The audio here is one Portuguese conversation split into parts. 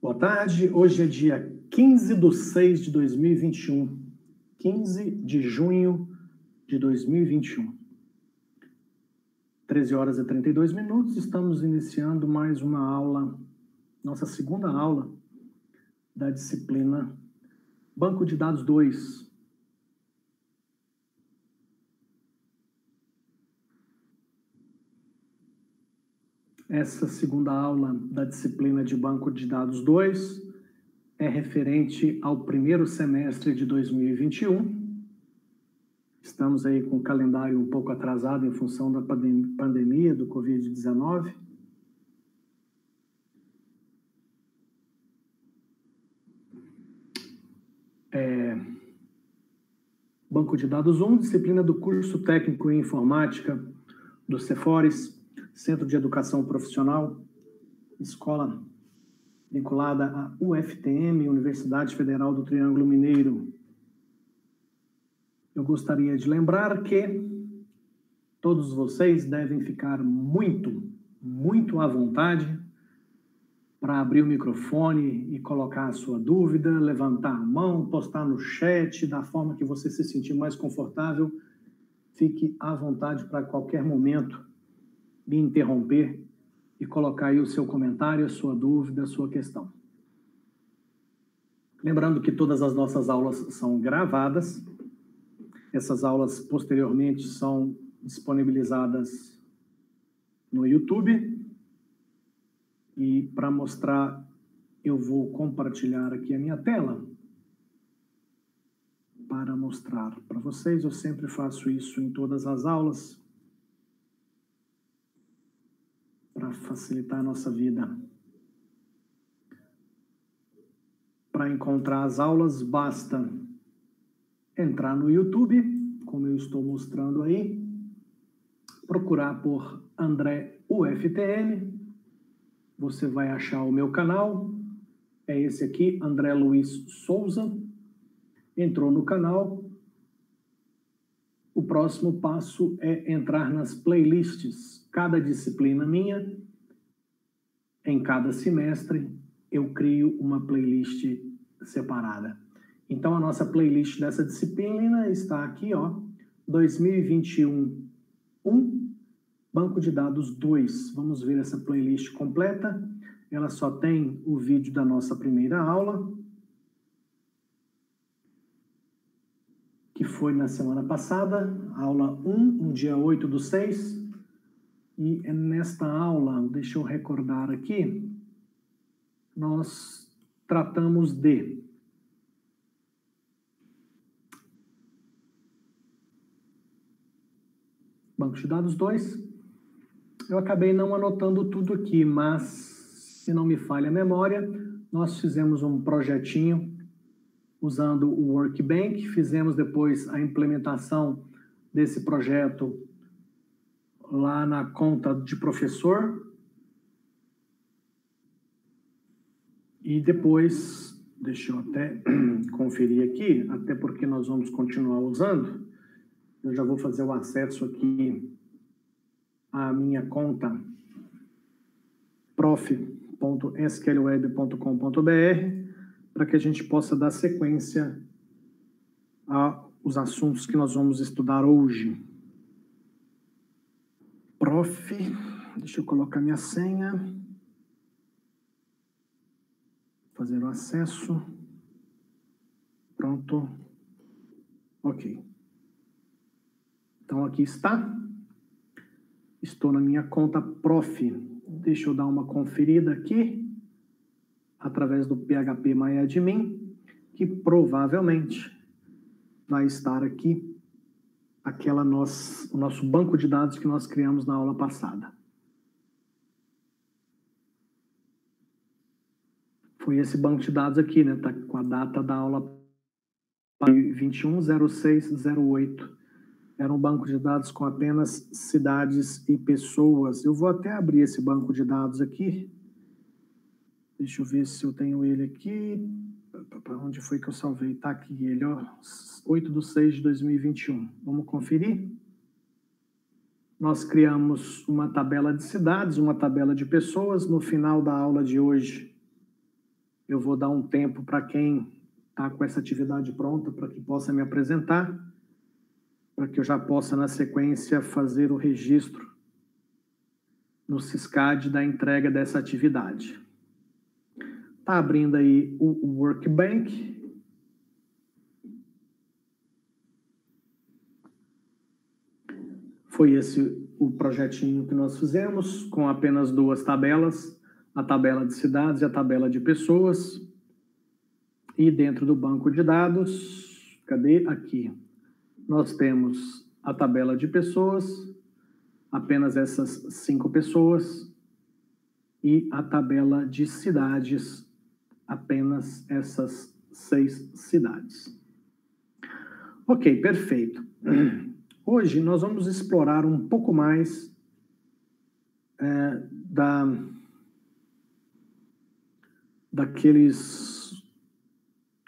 Boa tarde, hoje é dia 15/6 de 2021, 15 de junho de 2021. 13 horas e 32 minutos, estamos iniciando mais uma aula, nossa segunda aula da disciplina Banco de Dados 2. Essa segunda aula da disciplina de Banco de Dados 2 é referente ao primeiro semestre de 2021. Estamos aí com o calendário um pouco atrasado em função da pandemia do Covid-19. Banco de Dados 1, disciplina do curso técnico em informática do Cefores, Centro de Educação Profissional, escola vinculada à UFTM, Universidade Federal do Triângulo Mineiro. Eu gostaria de lembrar que todos vocês devem ficar muito à vontade para abrir o microfone e colocar a sua dúvida, levantar a mão, postar no chat, da forma que você se sentir mais confortável. Fique à vontade para qualquer momento me interromper e colocar aí o seu comentário, a sua dúvida, a sua questão. Lembrando que todas as nossas aulas são gravadas. Essas aulas posteriormente são disponibilizadas no YouTube. E para mostrar, eu vou compartilhar aqui a minha tela para mostrar para vocês. Eu sempre faço isso em todas as aulas para facilitar a nossa vida. Para encontrar as aulas, basta entrar no YouTube, como eu estou mostrando aí, procurar por André UFTM, você vai achar o meu canal, é esse aqui, André Luiz Souza, entrou no canal. O próximo passo é entrar nas playlists. Cada disciplina minha, em cada semestre, eu crio uma playlist separada. Então, a nossa playlist dessa disciplina está aqui, ó, 2021 1, Banco de Dados 2. Vamos ver essa playlist completa. Ela só tem o vídeo da nossa primeira aula, que foi na semana passada, aula 1, no dia 8/6. E nesta aula, deixa eu recordar aqui, nós tratamos de Banco de Dados 2. Eu acabei não anotando tudo aqui, mas, se não me falha a memória, nós fizemos um projetinho usando o Workbank, fizemos depois a implementação desse projeto lá na conta de professor. E depois, deixa eu até conferir aqui, até porque nós vamos continuar usando. Eu já vou fazer o acesso aqui à minha conta prof.sqlweb.com.br para que a gente possa dar sequência aos assuntos que nós vamos estudar hoje. Prof, deixa eu colocar minha senha. Fazer o acesso. Pronto. Ok. Então, aqui está. Estou na minha conta prof. Deixa eu dar uma conferida aqui, através do phpMyAdmin, que provavelmente vai estar aqui o nosso banco de dados que nós criamos na aula passada. Foi esse banco de dados aqui, né? Tá com a data da aula 21/06/08. Era um banco de dados com apenas cidades e pessoas. Eu vou até abrir esse banco de dados aqui. Deixa eu ver se eu tenho ele aqui. Onde foi que eu salvei? Tá aqui ele, ó. 8/6 de 2021. Vamos conferir? Nós criamos uma tabela de cidades, uma tabela de pessoas. No final da aula de hoje, eu vou dar um tempo para quem está com essa atividade pronta, para que possa me apresentar, para que eu já possa, na sequência, fazer o registro no Syscad da entrega dessa atividade. Está abrindo aí o Workbank. Foi esse o projetinho que nós fizemos, com apenas 2 tabelas, a tabela de cidades e a tabela de pessoas. E dentro do banco de dados, cadê? Aqui. Nós temos a tabela de pessoas, apenas essas 5 pessoas, e a tabela de cidades, apenas essas 6 cidades. Ok, perfeito. Hoje nós vamos explorar um pouco mais daqueles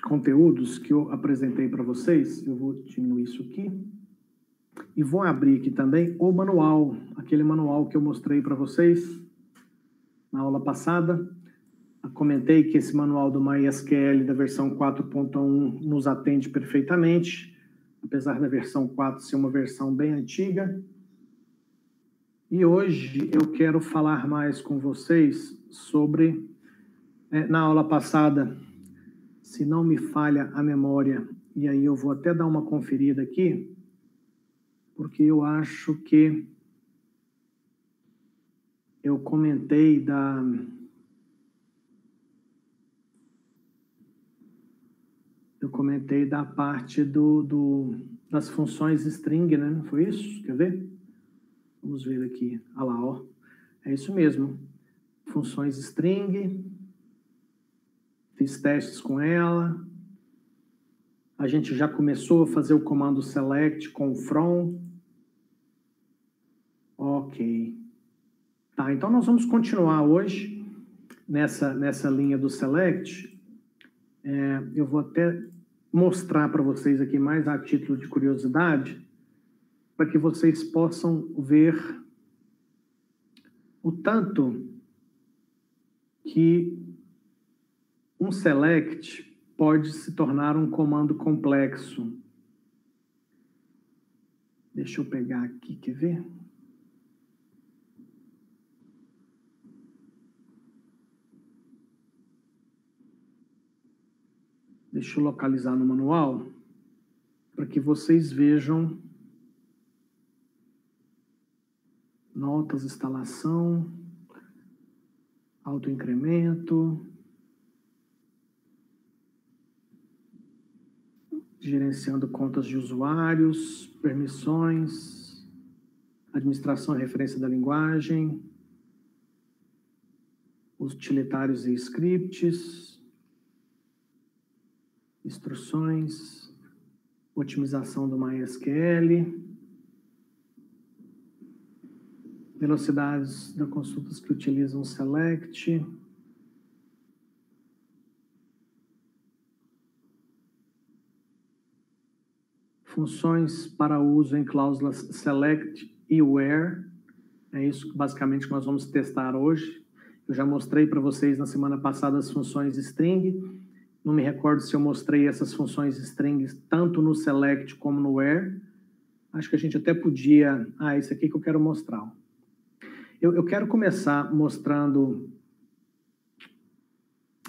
conteúdos que eu apresentei para vocês. Eu vou diminuir isso aqui. E vou abrir aqui também o manual, aquele manual que eu mostrei para vocês na aula passada. Eu comentei que esse manual do MySQL da versão 4.1 nos atende perfeitamente, apesar da versão 4 ser uma versão bem antiga. E hoje eu quero falar mais com vocês sobre, na aula passada, se não me falha a memória, e aí eu vou até dar uma conferida aqui, porque eu acho que eu comentei da parte das funções string, né? Não foi isso? Quer ver? Vamos ver aqui. Ah lá, ó. É isso mesmo. Funções string. Fiz testes com ela. A gente já começou a fazer o comando select com from. Ok. Tá, então nós vamos continuar hoje nessa linha do select. Eu vou até mostrar para vocês aqui mais a título de curiosidade, para que vocês possam ver o tanto que um select pode se tornar um comando complexo. Deixa eu pegar aqui, quer ver? Deixa eu localizar no manual, para que vocês vejam notas, instalação, autoincremento, gerenciando contas de usuários, permissões, administração e referência da linguagem, utilitários e scripts, instruções, otimização do MySQL, velocidades das consultas que utilizam select, funções para uso em cláusulas select e where. É isso basicamente que nós vamos testar hoje. Eu já mostrei para vocês na semana passada as funções string. Não me recordo se eu mostrei essas funções string tanto no select como no where. Acho que a gente até podia... esse aqui que eu quero mostrar. Eu quero começar mostrando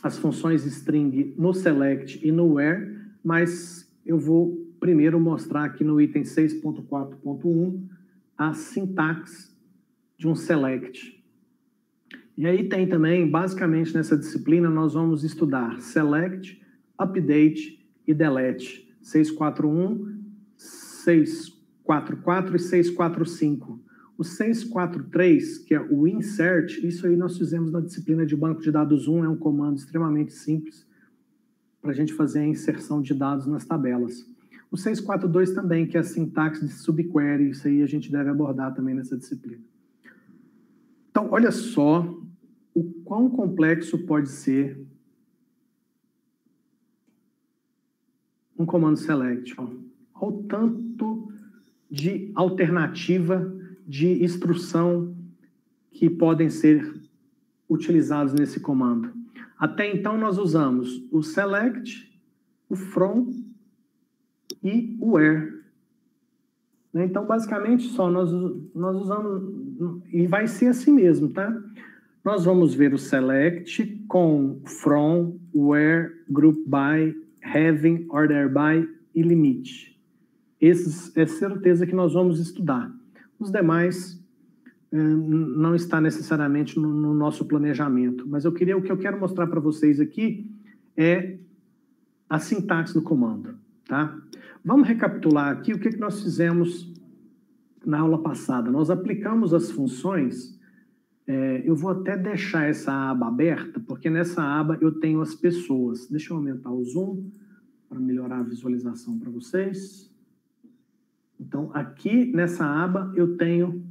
as funções string no select e no where, mas eu vou primeiro mostrar aqui no item 6.4.1 a sintaxe de um select. E aí tem também, basicamente nessa disciplina, nós vamos estudar select, update e delete. 641, 644 e 645. O 643, que é o insert, isso aí nós fizemos na disciplina de banco de dados 1, é um comando extremamente simples para a gente fazer a inserção de dados nas tabelas. O 642 também, que é a sintaxe de subquery, isso aí a gente deve abordar também nessa disciplina. Então, olha só o quão complexo pode ser um comando select. Olha o tanto de alternativa de instrução que podem ser utilizados nesse comando. Até então, nós usamos o select, o from e o where. Então, basicamente, só nós usamos, e vai ser assim mesmo, tá? Nós vamos ver o select com from, where, group by, having, order by e limite. Esses é certeza que nós vamos estudar. Os demais não está necessariamente no nosso planejamento, mas o que eu quero mostrar para vocês aqui é a sintaxe do comando, tá? Vamos recapitular aqui o que nós fizemos na aula passada. Nós aplicamos as funções, eu vou até deixar essa aba aberta, porque nessa aba eu tenho as pessoas. Deixa eu aumentar o zoom para melhorar a visualização para vocês. Então, aqui nessa aba eu tenho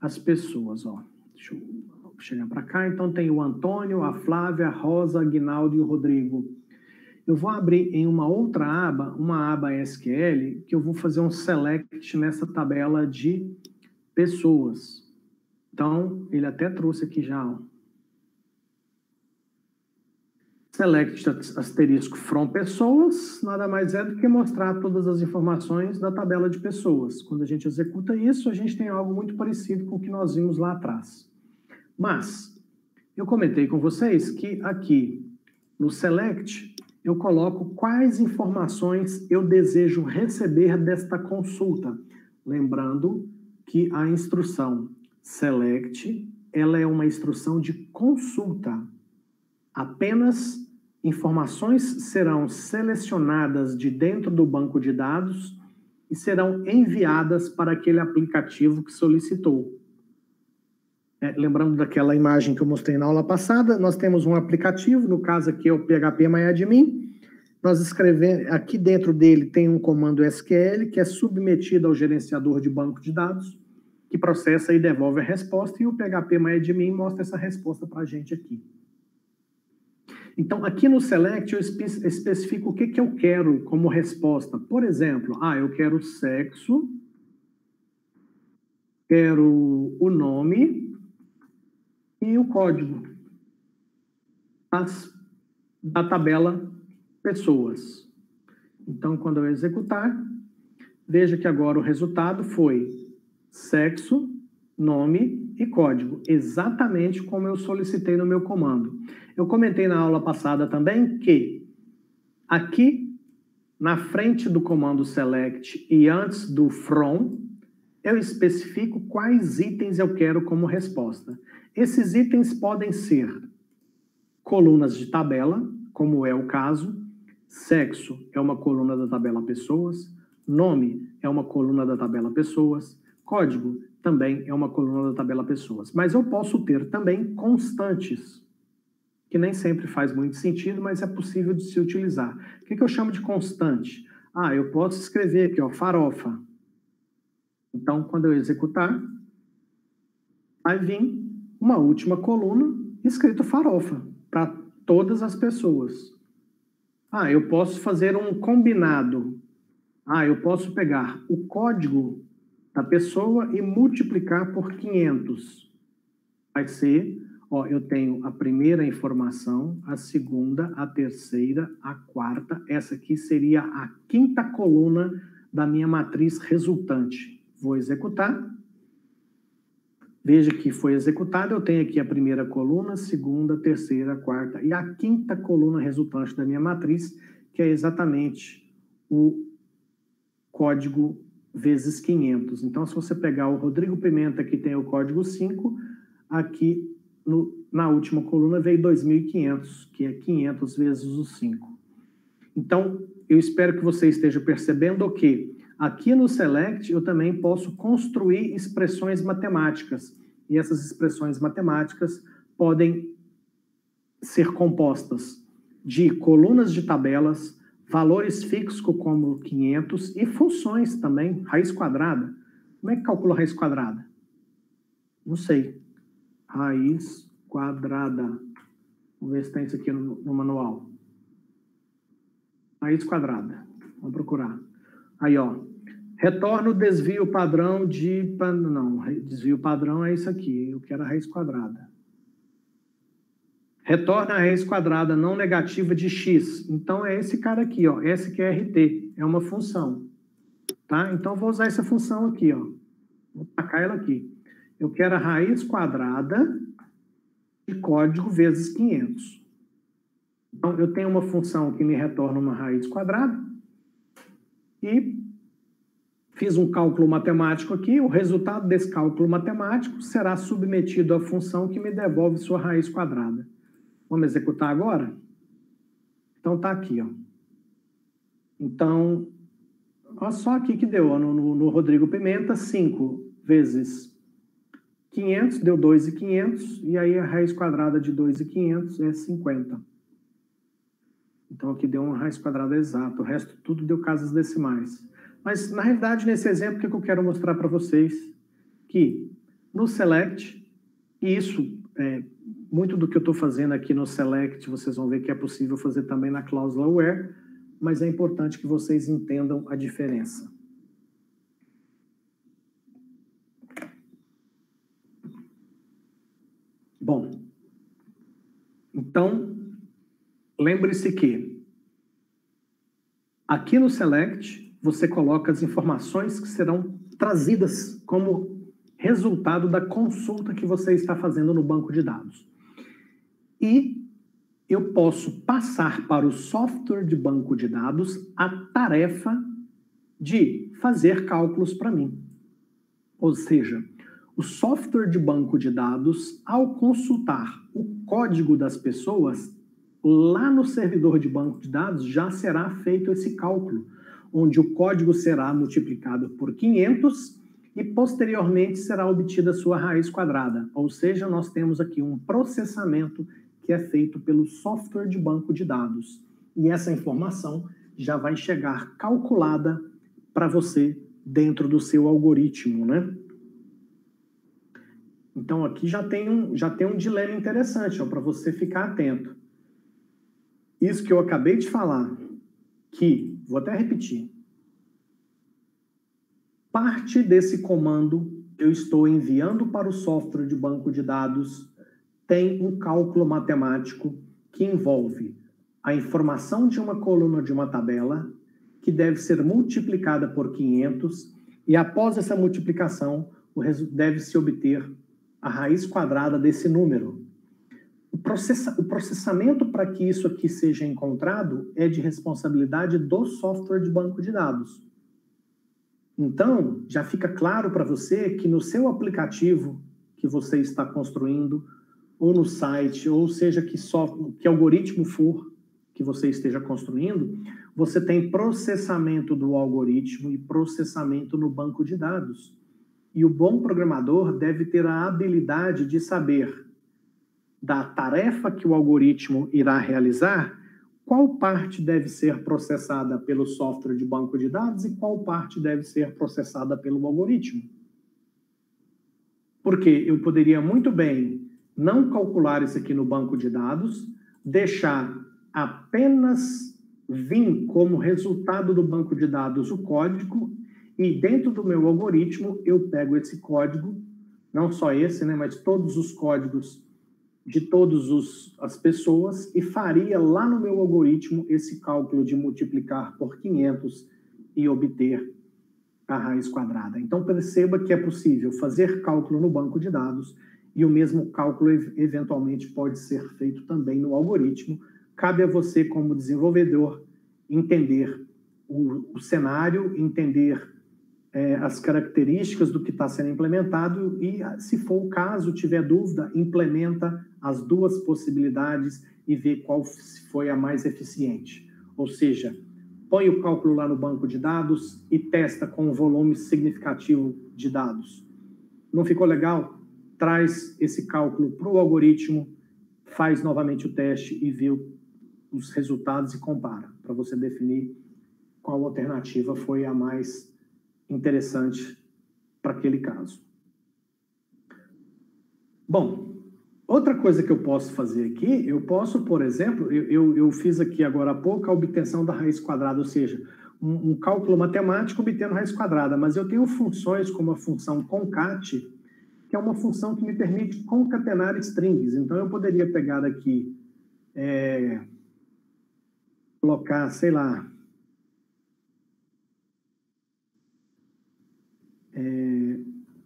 as pessoas, ó. Deixa eu chegar para cá. Então, tem o Antônio, a Flávia, a Rosa, a Aguinaldo e o Rodrigo. Eu vou abrir em uma outra aba, uma aba SQL, que eu vou fazer um select nessa tabela de pessoas. Então, ele até trouxe aqui já, ó. Select asterisco from pessoas, nada mais é do que mostrar todas as informações da tabela de pessoas. Quando a gente executa isso, a gente tem algo muito parecido com o que nós vimos lá atrás. Mas, eu comentei com vocês que aqui, no select, eu coloco quais informações eu desejo receber desta consulta. Lembrando que a instrução select, ela é uma instrução de consulta. Apenas informações serão selecionadas de dentro do banco de dados e serão enviadas para aquele aplicativo que solicitou. Lembrando daquela imagem que eu mostrei na aula passada, nós temos um aplicativo, no caso aqui é o PHP-MyAdmin. Nós escrevemos, aqui dentro dele tem um comando SQL que é submetido ao gerenciador de banco de dados, que processa e devolve a resposta, e o PHP-MyAdmin mostra essa resposta para a gente aqui. Então, aqui no select eu especifico o que eu quero como resposta. Por exemplo, eu quero sexo, quero o nome e o código da tabela pessoas. Então, quando eu executar, veja que agora o resultado foi sexo, nome e código, exatamente como eu solicitei no meu comando. Eu comentei na aula passada também que aqui na frente do comando select e antes do from, eu especifico quais itens eu quero como resposta. Esses itens podem ser colunas de tabela, como é o caso, sexo é uma coluna da tabela pessoas, nome é uma coluna da tabela pessoas, código também é uma coluna da tabela pessoas. Mas eu posso ter também constantes, que nem sempre faz muito sentido, mas é possível de se utilizar. O que eu chamo de constante? Eu posso escrever aqui, ó, farofa. Então, quando eu executar, vai vir uma última coluna escrito farofa, para todas as pessoas. Eu posso fazer um combinado. Eu posso pegar o código da pessoa e multiplicar por 500. Vai ser... eu tenho a primeira informação, a segunda, a terceira, a quarta. Essa aqui seria a quinta coluna da minha matriz resultante. Vou executar. Veja que foi executado. Eu tenho aqui a primeira coluna, segunda, terceira, quarta e a quinta coluna resultante da minha matriz, que é exatamente o código vezes 500. Então, se você pegar o Rodrigo Pimenta, que tem o código 5, aqui... na última coluna veio 2.500, que é 500 vezes o 5. Então, eu espero que você esteja percebendo que aqui no select eu também posso construir expressões matemáticas. E essas expressões matemáticas podem ser compostas de colunas de tabelas, valores fixos como 500 e funções também, raiz quadrada. Como é que calcula a raiz quadrada? Não sei. Raiz quadrada. Vamos ver se tem isso aqui no manual. Raiz quadrada. Vamos procurar. Aí, ó. Retorna o desvio padrão de... Não, desvio padrão é isso aqui. Eu quero a raiz quadrada. Retorna a raiz quadrada não negativa de x. Então, é esse cara aqui, ó, SQRT, é uma função. Tá? Então, vou usar essa função aqui, ó. Vou tacar ela aqui. Eu quero a raiz quadrada de código vezes 500. Então, eu tenho uma função que me retorna uma raiz quadrada e fiz um cálculo matemático aqui. O resultado desse cálculo matemático será submetido à função que me devolve sua raiz quadrada. Vamos executar agora? Então, tá aqui, ó. Então, olha só aqui que deu, ó, no Rodrigo Pimenta, 5 vezes 500, deu 2.500, e aí a raiz quadrada de 2.500 é 50. Então, aqui deu uma raiz quadrada exata, o resto tudo deu casas decimais. Mas, na realidade, nesse exemplo, o que eu quero mostrar para vocês? Que no select, e isso, muito do que eu estou fazendo aqui no select, vocês vão ver que é possível fazer também na cláusula where, mas é importante que vocês entendam a diferença. Bom, então, lembre-se que aqui no select, você coloca as informações que serão trazidas como resultado da consulta que você está fazendo no banco de dados. E eu posso passar para o software de banco de dados a tarefa de fazer cálculos para mim. Ou seja, o software de banco de dados, ao consultar o código das pessoas, lá no servidor de banco de dados já será feito esse cálculo, onde o código será multiplicado por 500 e posteriormente será obtida a sua raiz quadrada. Ou seja, nós temos aqui um processamento que é feito pelo software de banco de dados. E essa informação já vai chegar calculada para você dentro do seu algoritmo, né? Então, aqui já tem um dilema interessante, para você ficar atento. Isso que eu acabei de falar, que, vou até repetir, parte desse comando eu estou enviando para o software de banco de dados tem um cálculo matemático que envolve a informação de uma coluna de uma tabela que deve ser multiplicada por 500 e após essa multiplicação deve-se obter a raiz quadrada desse número. O processamento para que isso aqui seja encontrado é de responsabilidade do software de banco de dados. Então, já fica claro para você que no seu aplicativo que você está construindo, ou no site, ou seja, que algoritmo for que você esteja construindo, você tem processamento do algoritmo e processamento no banco de dados. E o bom programador deve ter a habilidade de saber da tarefa que o algoritmo irá realizar, qual parte deve ser processada pelo software de banco de dados e qual parte deve ser processada pelo algoritmo. Porque eu poderia muito bem não calcular isso aqui no banco de dados, deixar apenas vir como resultado do banco de dados o código e dentro do meu algoritmo eu pego esse código, não só esse, né, mas todos os códigos de todas as pessoas e faria lá no meu algoritmo esse cálculo de multiplicar por 500 e obter a raiz quadrada. Então, perceba que é possível fazer cálculo no banco de dados e o mesmo cálculo eventualmente pode ser feito também no algoritmo. Cabe a você, como desenvolvedor, entender o cenário, entender as características do que está sendo implementado e, se for o caso, tiver dúvida, implementa as duas possibilidades e vê qual foi a mais eficiente. Ou seja, põe o cálculo lá no banco de dados e testa com um volume significativo de dados. Não ficou legal? Traz esse cálculo para o algoritmo, faz novamente o teste e vê os resultados e compara, para você definir qual alternativa foi a mais interessante para aquele caso. Bom, outra coisa que eu posso fazer aqui, eu posso, por exemplo, eu fiz aqui agora há pouco a obtenção da raiz quadrada, ou seja, um cálculo matemático obtendo raiz quadrada, mas eu tenho funções como a função concat, que é uma função que me permite concatenar strings. Então, eu poderia pegar aqui colocar, sei lá,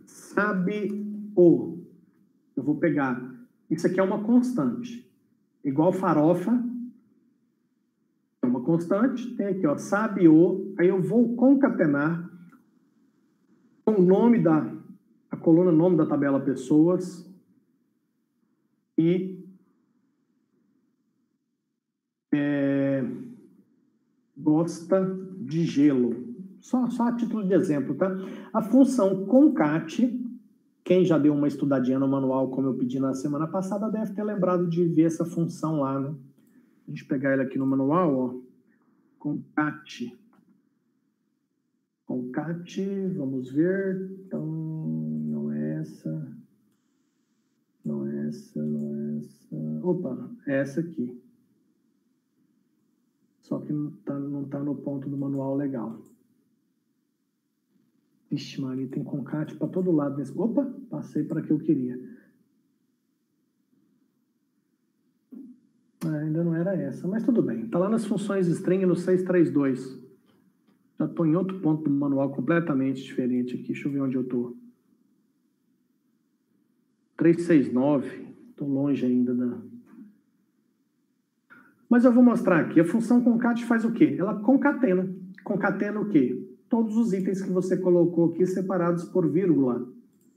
sabe o. Eu vou pegar. Isso aqui é uma constante. Igual farofa. É uma constante. Tem aqui, ó, sabe o. Aí eu vou concatenar com o nome a coluna nome da tabela pessoas e gosta de gelo. Só a título de exemplo, tá? A função concat, quem já deu uma estudadinha no manual, como eu pedi na semana passada, deve ter lembrado de ver essa função lá, né? A gente pegar ele aqui no manual, ó. Concat. Concat, vamos ver. Então, não é essa. Não é essa, não é essa. Opa, é essa aqui. Só que não tá no ponto do manual legal. Vixe, Maria, tem concat para todo lado nesse. Opa, passei para que eu queria. Ainda não era essa, mas tudo bem. Está lá nas funções string no 632. Já estou em outro ponto do manual completamente diferente aqui. Deixa eu ver onde eu estou. 369. Estou longe ainda da... Mas eu vou mostrar aqui. A função concat faz o quê? Ela concatena. Concatena o quê? Todos os itens que você colocou aqui separados por vírgula.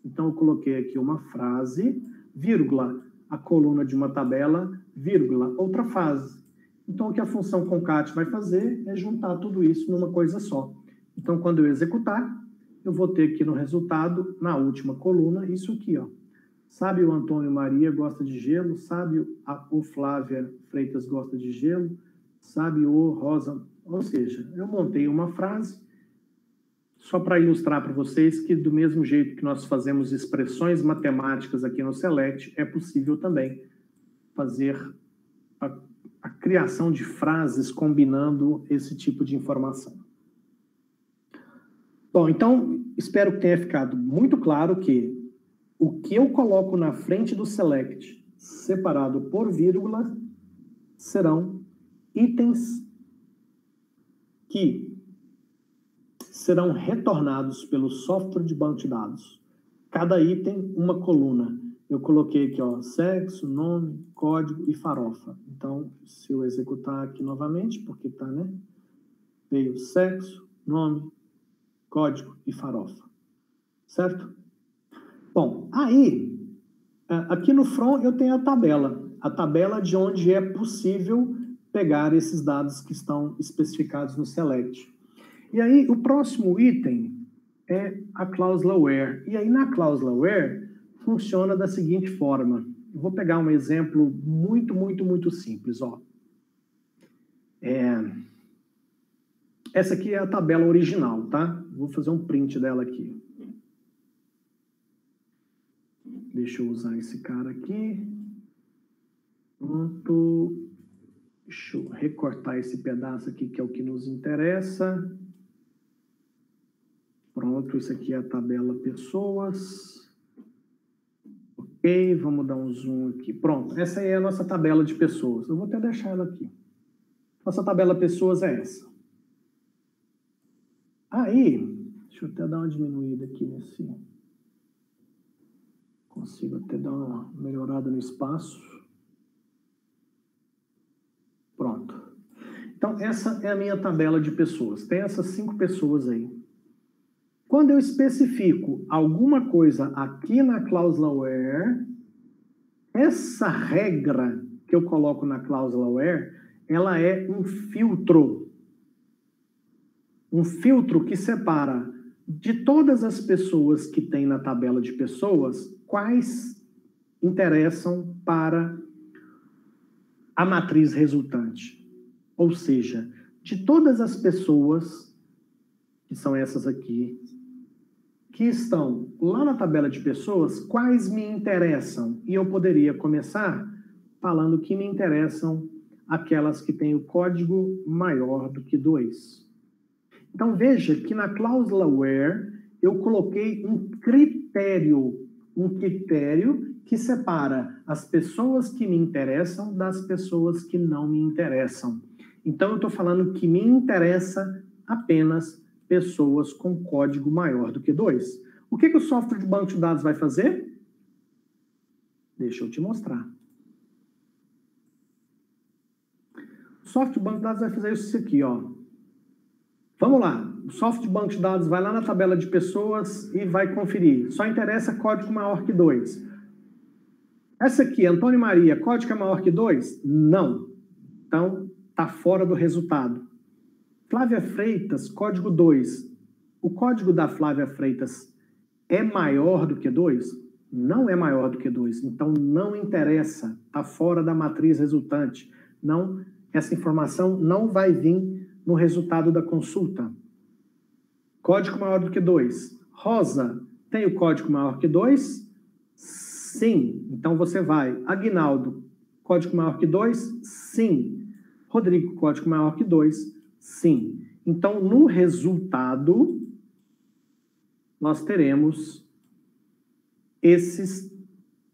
Então, eu coloquei aqui uma frase, vírgula, a coluna de uma tabela, vírgula, outra frase. Então, o que a função concat vai fazer é juntar tudo isso numa coisa só. Então, quando eu executar, eu vou ter aqui no resultado, na última coluna, isso aqui, ó. Sabe o Antônio Maria gosta de gelo? Sabe o Flávia Freitas gosta de gelo? Sabe o Rosa... Ou seja, eu montei uma frase só para ilustrar para vocês que do mesmo jeito que nós fazemos expressões matemáticas aqui no Select, é possível também fazer a criação de frases combinando esse tipo de informação. Bom, então, espero que tenha ficado muito claro que o que eu coloco na frente do select, separado por vírgula, serão itens que serão retornados pelo software de banco de dados. Cada item, uma coluna. Eu coloquei aqui, ó, sexo, nome, código e farofa. Então, se eu executar aqui novamente, porque tá, né? Veio sexo, nome, código e farofa. Certo? Bom, aí, aqui no front eu tenho a tabela de onde é possível pegar esses dados que estão especificados no select. E aí, o próximo item é a cláusula where. E aí, na cláusula where, funciona da seguinte forma. Eu vou pegar um exemplo muito simples, ó. Essa aqui é a tabela original, tá? Vou fazer um print dela aqui. Deixa eu usar esse cara aqui. Pronto. Deixa eu recortar esse pedaço aqui, que é o que nos interessa. Pronto, isso aqui é a tabela pessoas. Ok, vamos dar um zoom aqui. Pronto, essa aí é a nossa tabela de pessoas. Eu vou até deixar ela aqui. Nossa tabela pessoas é essa. Aí, deixa eu até dar uma diminuída aqui nesse... Consigo até dar uma melhorada no espaço. Pronto. Então, essa é a minha tabela de pessoas. Tem essas 5 pessoas aí. Quando eu especifico alguma coisa aqui na cláusula where, essa regra que eu coloco na cláusula where, ela é um filtro. Um filtro que separa de todas as pessoas que tem na tabela de pessoas, quais interessam para a matriz resultante. Ou seja, de todas as pessoas, que são essas aqui, que estão lá na tabela de pessoas, quais me interessam? E eu poderia começar falando que me interessam aquelas que têm o código maior do que 2. Então, veja que na cláusula where eu coloquei um critério um critério que separa as pessoas que me interessam das pessoas que não me interessam. Então, eu estou falando que me interessa apenas pessoas com código maior do que 2. O que o software de banco de dados vai fazer? Deixa eu te mostrar. O software de banco de dados vai fazer isso aqui, ó. Vamos lá. O software de banco de dados vai lá na tabela de pessoas e vai conferir. Só interessa código maior que 2. Essa aqui, Antônio Maria, código é maior que 2? Não. Então, está fora do resultado. Flávia Freitas, código 2. O código da Flávia Freitas é maior do que 2? Não é maior do que 2. Então, não interessa. Está fora da matriz resultante. Não, essa informação não vai vir no resultado da consulta. Código maior do que 2. Rosa, tem o código maior que 2? Sim. Então, você vai. Aguinaldo, código maior que 2? Sim. Rodrigo, código maior que 2? Sim. Então, no resultado, nós teremos essas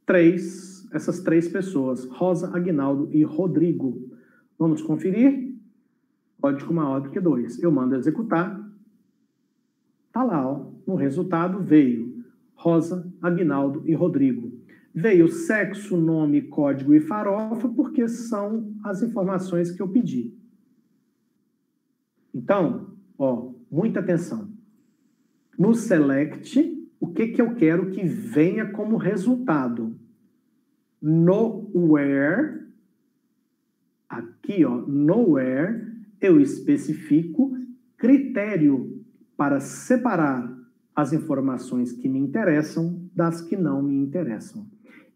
três pessoas, Rosa, Aguinaldo e Rodrigo. Vamos conferir? Código maior do que 2. Eu mando executar. Está lá, ó. No resultado veio Rosa, Aguinaldo e Rodrigo. Veio sexo, nome, código e farofa, porque são as informações que eu pedi. Então, ó, muita atenção. No select, o que eu quero que venha como resultado? No where, aqui, ó, no where, eu especifico critério para separar as informações que me interessam das que não me interessam.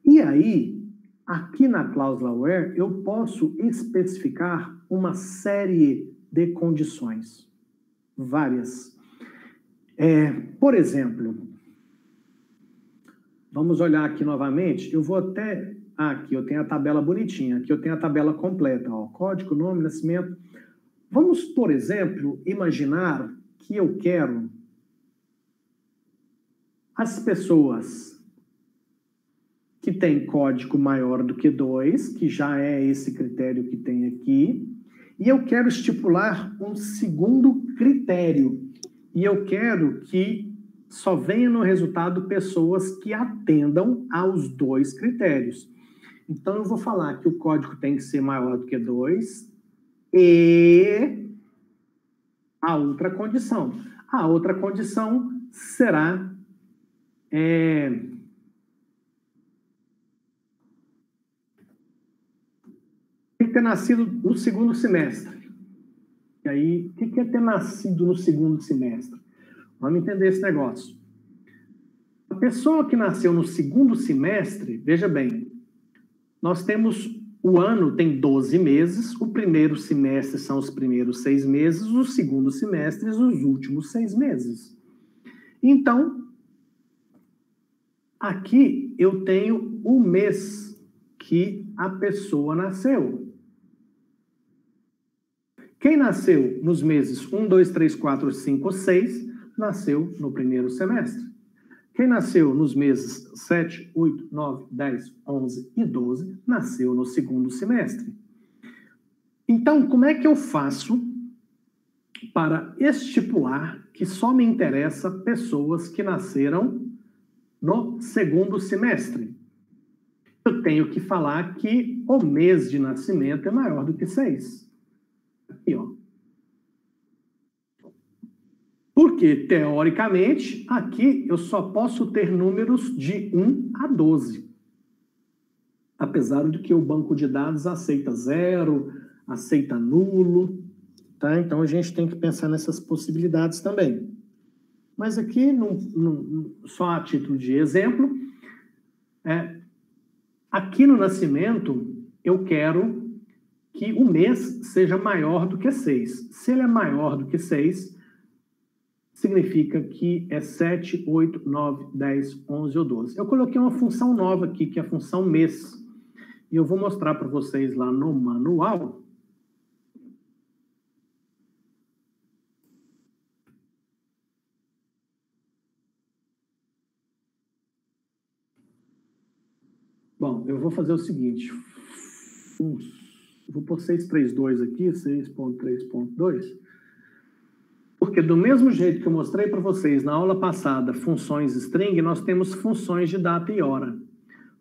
E aí, aqui na cláusula where, eu posso especificar uma série de condições. Várias. Por exemplo, vamos olhar aqui novamente. Eu vou até... aqui eu tenho a tabela bonitinha. Aqui eu tenho a tabela completa. Ó, código, nome, nascimento. Vamos, por exemplo, imaginar que eu quero as pessoas que têm código maior do que 2, que já é esse critério que tem aqui, e eu quero estipular um segundo critério. E eu quero que só venha no resultado pessoas que atendam aos 2 critérios. Então, eu vou falar que o código tem que ser maior do que 2 e a outra condição. A outra condição será... tem que ter nascido no segundo semestre. E aí, o que é ter nascido no segundo semestre? Vamos entender esse negócio. A pessoa que nasceu no segundo semestre, veja bem, nós temos, o ano tem 12 meses, o primeiro semestre são os primeiros 6 meses, o segundo semestre os últimos 6 meses. Então, aqui eu tenho o mês que a pessoa nasceu. Quem nasceu nos meses 1, 2, 3, 4, 5, 6, nasceu no primeiro semestre. Quem nasceu nos meses 7, 8, 9, 10, 11 e 12, nasceu no segundo semestre. Então, como é que eu faço para estipular que só me interessa pessoas que nasceram no segundo semestre? Eu tenho que falar que o mês de nascimento é maior do que 6. Aqui, ó. Porque, teoricamente, aqui eu só posso ter números de 1 a 12. Apesar de que o banco de dados aceita 0, aceita nulo, tá? Então, a gente tem que pensar nessas possibilidades também. Mas aqui, só a título de exemplo, aqui no nascimento, eu quero que o mês seja maior do que 6. Se ele é maior do que 6, significa que é 7, 8, 9, 10, 11 ou 12. Eu coloquei uma função nova aqui, que é a função mês. E eu vou mostrar para vocês lá no manual. Bom, eu vou fazer o seguinte. Vou pôr 632 aqui, 6.3.2. Porque do mesmo jeito que eu mostrei para vocês na aula passada, funções string, nós temos funções de data e hora.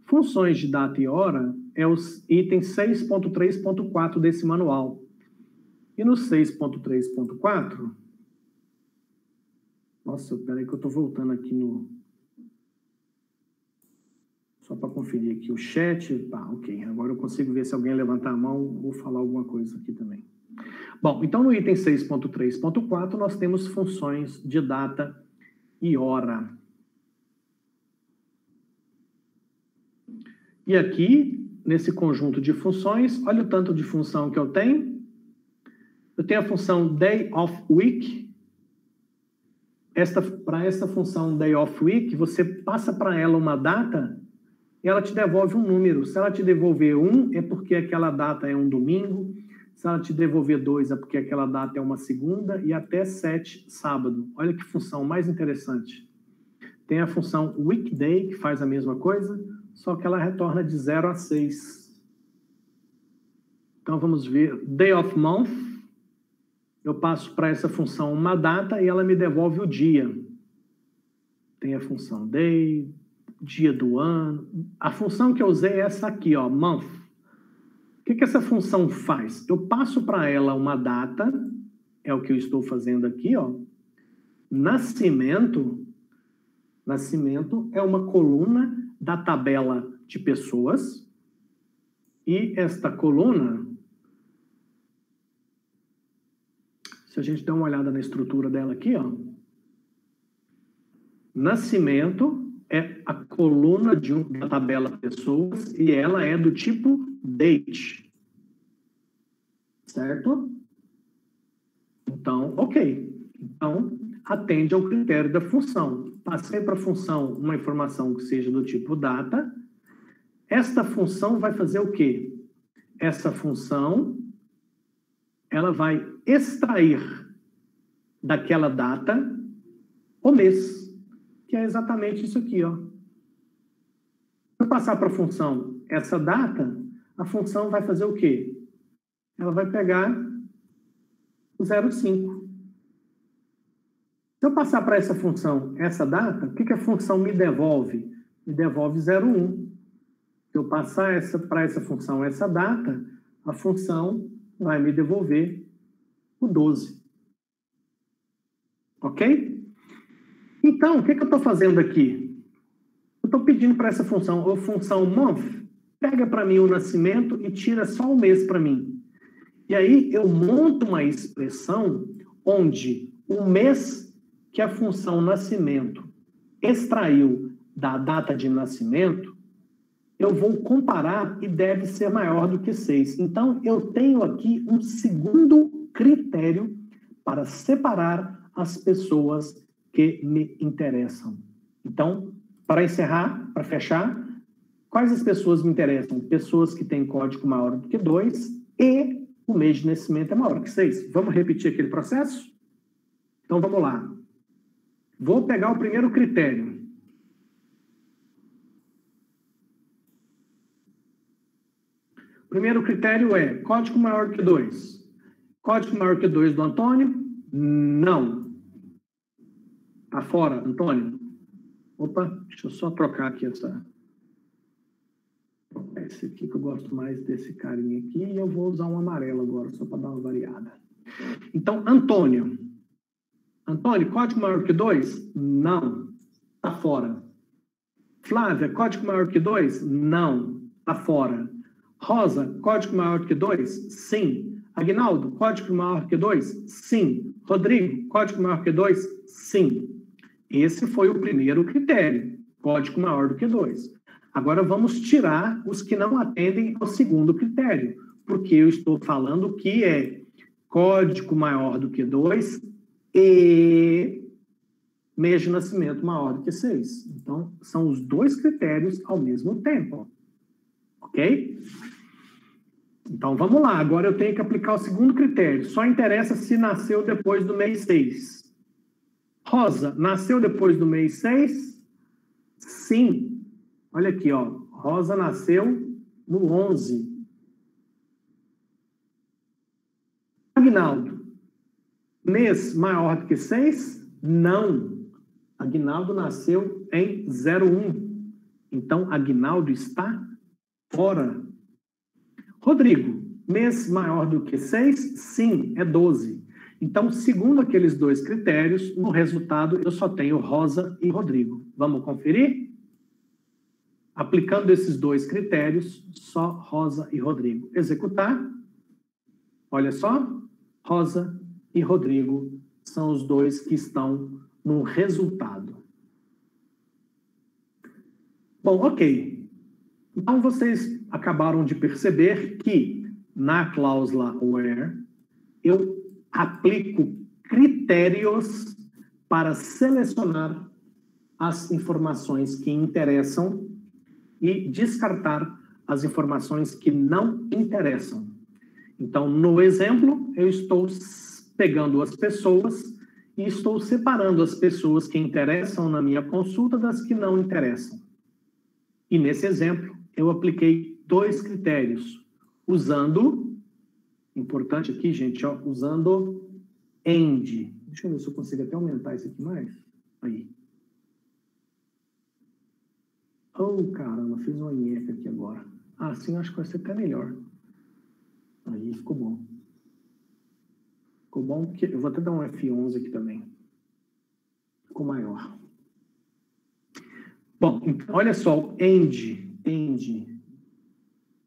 Funções de data e hora é os itens 6.3.4 desse manual. E no 6.3.4... Nossa, peraí que eu estou voltando aqui no... Só para conferir aqui o chat. Tá, ok. Agora eu consigo ver se alguém levantar a mão ou falar alguma coisa aqui também. Bom, então no item 6.3.4 nós temos funções de data e hora. E aqui, nesse conjunto de funções, olha o tanto de função que eu tenho. Eu tenho a função day of week. Para essa função day of week, você passa para ela uma data e ela te devolve um número. Se ela te devolver 1, é porque aquela data é um domingo. Se ela te devolver 2, é porque aquela data é uma segunda. E até 7, sábado. Olha que função mais interessante. Tem a função weekday, que faz a mesma coisa, só que ela retorna de 0 a 6. Então, vamos ver. Day of month. Eu passo para essa função uma data e ela me devolve o dia. Tem a função day, dia do ano. A função que eu usei é essa aqui, ó, month. O que essa função faz? Eu passo para ela uma data, é o que eu estou fazendo aqui, ó. Nascimento é uma coluna da tabela de pessoas. E esta coluna, se a gente der uma olhada na estrutura dela aqui, ó. Nascimento é a coluna da tabela pessoas e ela é do tipo date. Certo? Então, ok. Então, atende ao critério da função. Passei para a função uma informação que seja do tipo data. Esta função vai fazer o quê? Essa função, ela vai extrair daquela data o mês, que é exatamente isso aqui, ó. Se eu passar para a função essa data, a função vai fazer o quê? Ela vai pegar o 0,5. Se eu passar para essa função essa data, o que a função me devolve? Me devolve 0,1. Se eu passar para essa função essa data, a função vai me devolver o 12. Ok? Então, o que eu estou fazendo aqui? Eu estou pedindo para essa função, a função month, pega para mim o nascimento e tira só o mês para mim. E aí eu monto uma expressão onde o mês que a função nascimento extraiu da data de nascimento, eu vou comparar e deve ser maior do que 6. Então, eu tenho aqui um segundo critério para separar as pessoas que me interessam. Então, para encerrar, para fechar, quais as pessoas me interessam? Pessoas que têm código maior do que 2 e o mês de nascimento é maior que 6. Vamos repetir aquele processo? Então, vamos lá. Vou pegar o primeiro critério. O primeiro critério é código maior que 2. Código maior que 2 do Antônio? Não. Tá fora, Antônio? Opa, deixa eu só trocar aqui essa... Esse aqui que eu gosto mais desse carinha aqui, e eu vou usar um amarelo agora, só para dar uma variada. Então, Antônio. Antônio, código maior que 2? Não. Tá fora. Flávia, código maior que 2? Não. Tá fora. Rosa, código maior que 2? Sim. Aguinaldo, código maior que 2? Sim. Rodrigo, código maior que 2? Sim. Esse foi o primeiro critério, código maior do que 2. Agora vamos tirar os que não atendem ao segundo critério, porque eu estou falando que é código maior do que 2 e mês de nascimento maior do que 6. Então, são os dois critérios ao mesmo tempo. Ok? Então, vamos lá. Agora eu tenho que aplicar o segundo critério. Só interessa se nasceu depois do mês 6. Rosa, nasceu depois do mês 6? Sim. Olha aqui, ó. Rosa nasceu no 11. Aguinaldo, mês maior do que 6? Não. Aguinaldo nasceu em 01. Então, Aguinaldo está fora. Rodrigo, mês maior do que 6? Sim, é 12. Então, segundo aqueles dois critérios, no resultado eu só tenho Rosa e Rodrigo. Vamos conferir? Aplicando esses dois critérios, só Rosa e Rodrigo. Executar. Olha só, Rosa e Rodrigo são os dois que estão no resultado. Bom, ok. Então, vocês acabaram de perceber que na cláusula where eu aplico critérios para selecionar as informações que interessam e descartar as informações que não interessam. Então, no exemplo, eu estou pegando as pessoas e estou separando as pessoas que interessam na minha consulta das que não interessam. E nesse exemplo, eu apliquei dois critérios, usando, importante aqui, gente, ó, usando AND. Deixa eu ver se eu consigo até aumentar isso aqui mais. Aí. Oh, caramba, fiz uma nheca aqui agora. Ah, sim, eu acho que vai ser até melhor. Aí ficou bom. Ficou bom porque eu vou até dar um F11 aqui também. Ficou maior. Bom, então, olha só, o AND.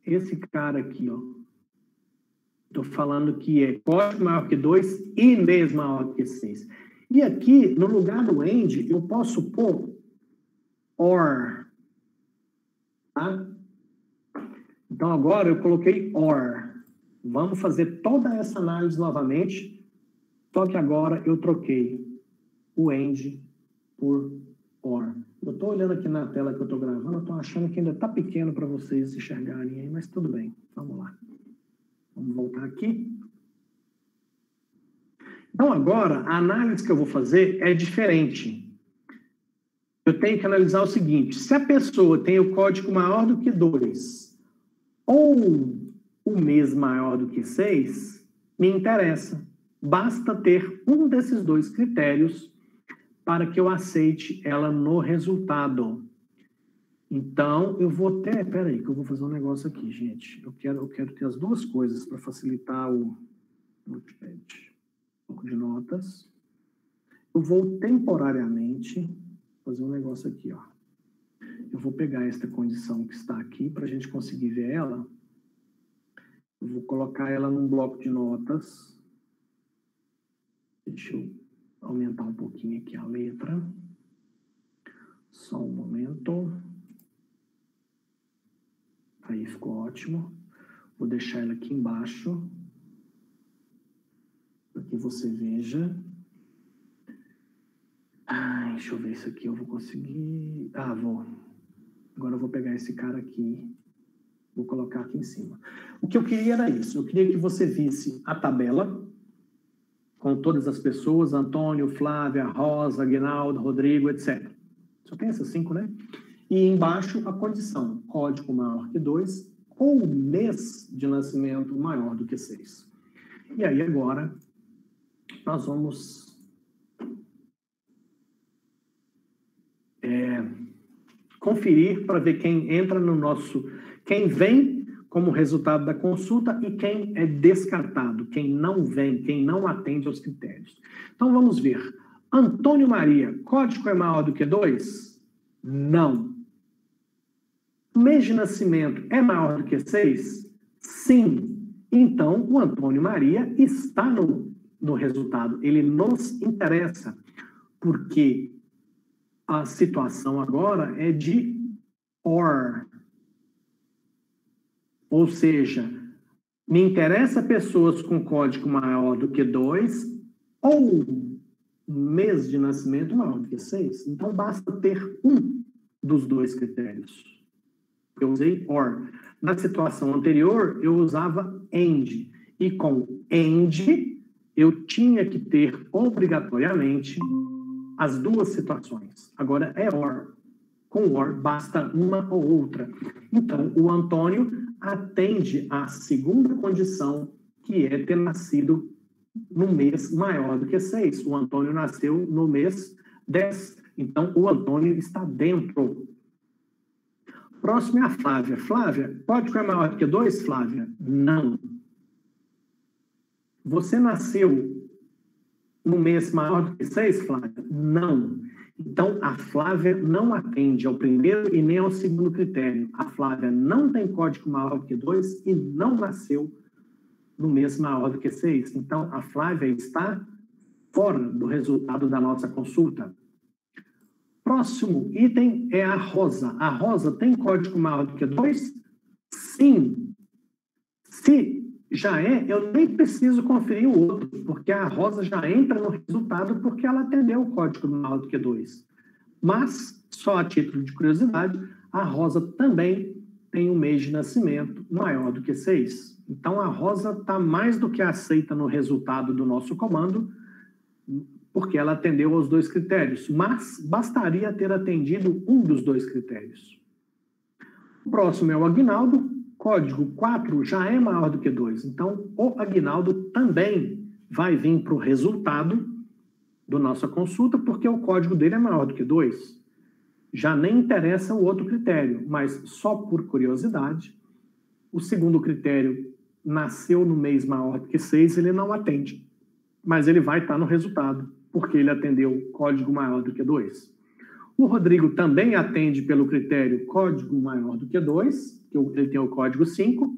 Esse cara aqui, ó. Estou falando que é código maior que 2 e mês maior que 6. E aqui, no lugar do AND, eu posso pôr OR. Tá? Então, agora eu coloquei OR. Vamos fazer toda essa análise novamente, só que agora eu troquei o AND por OR. Eu estou olhando aqui na tela que eu estou gravando, eu estou achando que ainda está pequeno para vocês enxergarem aí, mas tudo bem. Vamos lá. Vamos voltar aqui. Então, agora, a análise que eu vou fazer é diferente. Eu tenho que analisar o seguinte, se a pessoa tem o código maior do que 2 ou o mês maior do que 6, me interessa. Basta ter um desses dois critérios para que eu aceite ela no resultado. Então, eu vou ter... Espera aí, que eu vou fazer um negócio aqui, gente. Eu quero ter as duas coisas para facilitar o Notepad. Um pouco de notas. Eu vou temporariamente fazer um negócio aqui, ó. Eu vou pegar esta condição que está aqui para a gente conseguir ver ela. Eu vou colocar ela num bloco de notas. Deixa eu aumentar um pouquinho aqui a letra. Só um momento. Aí ficou ótimo. Vou deixar ela aqui embaixo. Para que você veja. Ai, deixa eu ver isso aqui. Eu vou conseguir... Ah, vou. Agora eu vou pegar esse cara aqui. Vou colocar aqui em cima. O que eu queria era isso. Eu queria que você visse a tabela com todas as pessoas, Antônio, Flávia, Rosa, Aguinaldo, Rodrigo, etc. Só tem essas 5, né? E embaixo a condição, código maior que 2 ou mês de nascimento maior do que 6. E aí agora nós vamos conferir para ver quem entra no nosso... Quem vem como resultado da consulta e quem é descartado, quem não vem, quem não atende aos critérios. Então, vamos ver. Antônio Maria, código é maior do que 2? Não. Mês de nascimento é maior do que 6? Sim. Então, o Antônio Maria está no resultado. Ele nos interessa, porque a situação agora é de OR. Ou seja, me interessa pessoas com código maior do que 2 ou mês de nascimento maior do que 6. Então, basta ter um dos dois critérios. Eu usei OR. Na situação anterior, eu usava AND. E com AND, eu tinha que ter obrigatoriamente as duas situações. Agora é OR. Com or, basta uma ou outra. Então, o Antônio atende à segunda condição, que é ter nascido no mês maior do que 6. O Antônio nasceu no mês 10. Então, o Antônio está dentro. Próximo é a Flávia. Flávia, código é maior do que 2, Flávia? Não. Você nasceu no mês maior do que 6, Flávia? Não. Então, a Flávia não atende ao primeiro e nem ao segundo critério. A Flávia não tem código maior do que 2 e não nasceu no mês maior do que 6. Então, a Flávia está fora do resultado da nossa consulta. Próximo item é a Rosa. A Rosa tem código maior do que 2? Sim. Se já é, eu nem preciso conferir o outro, porque a Rosa já entra no resultado porque ela atendeu o código maior do que 2. Mas, só a título de curiosidade, a Rosa também tem um mês de nascimento maior do que 6. Então, a Rosa está mais do que aceita no resultado do nosso comando, porque ela atendeu aos 2 critérios, mas bastaria ter atendido um dos 2 critérios. O próximo é o Aguinaldo, código 4 já é maior do que 2, então o Aguinaldo também vai vir para o resultado da nossa consulta, porque o código dele é maior do que 2. Já nem interessa o outro critério, mas só por curiosidade, o segundo critério nasceu no mês maior do que 6, ele não atende, mas ele vai estar no resultado, porque ele atendeu código maior do que 2. O Rodrigo também atende pelo critério código maior do que 2, que ele tem o código 5,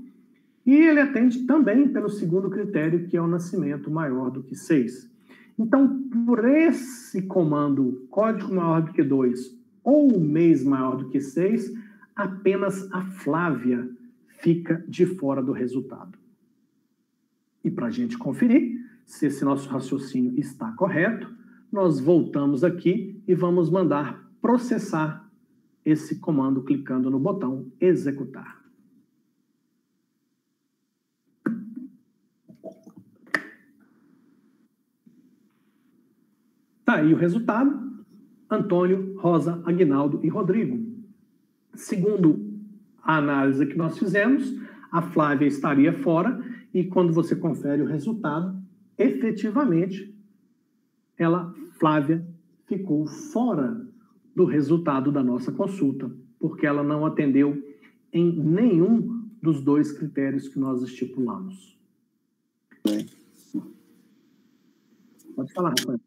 e ele atende também pelo segundo critério, que é o nascimento maior do que 6. Então, por esse comando, código maior do que 2 ou mês maior do que 6, apenas a Flávia fica de fora do resultado. E para a gente conferir se esse nosso raciocínio está correto, nós voltamos aqui e vamos mandar processar esse comando clicando no botão executar. Tá aí o resultado: Antônio, Rosa, Aguinaldo e Rodrigo. Segundo a análise que nós fizemos, a Flávia estaria fora, e quando você confere o resultado, efetivamente, Flávia, ficou fora do resultado da nossa consulta, porque ela não atendeu em nenhum dos 2 critérios que nós estipulamos. Pode falar, Rafael.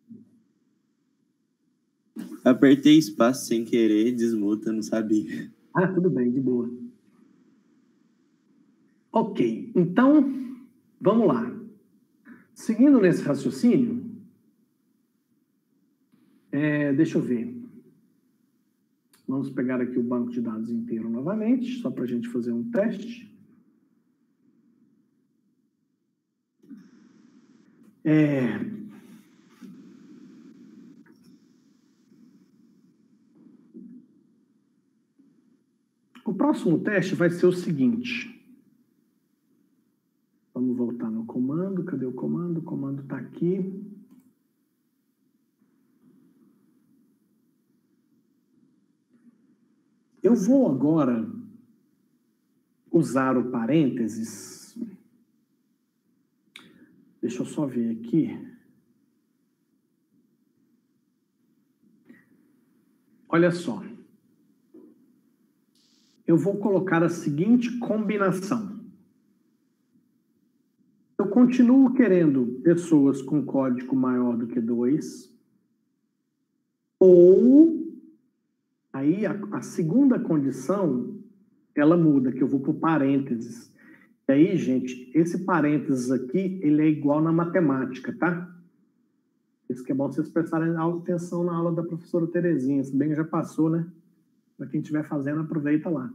Apertei espaço sem querer, desmuta, não sabia. Ah, tudo bem, de boa. Ok, então, vamos lá. Seguindo nesse raciocínio, deixa eu ver. Vamos pegar aqui o banco de dados inteiro novamente, só para a gente fazer um teste. O próximo teste vai ser o seguinte. Vamos voltar no comando. Cadê o comando? O comando está aqui. Eu vou agora usar o parênteses. Deixa eu só ver aqui. Olha só. Eu vou colocar a seguinte combinação. Eu continuo querendo pessoas com código maior do que 2, ou aí a segunda condição, ela muda, que eu vou para o parênteses. E aí, gente, esse parênteses aqui, ele é igual na matemática, tá? Isso que é bom vocês prestarem atenção na aula da professora Terezinha, se bem que já passou, né? Para quem estiver fazendo, aproveita lá.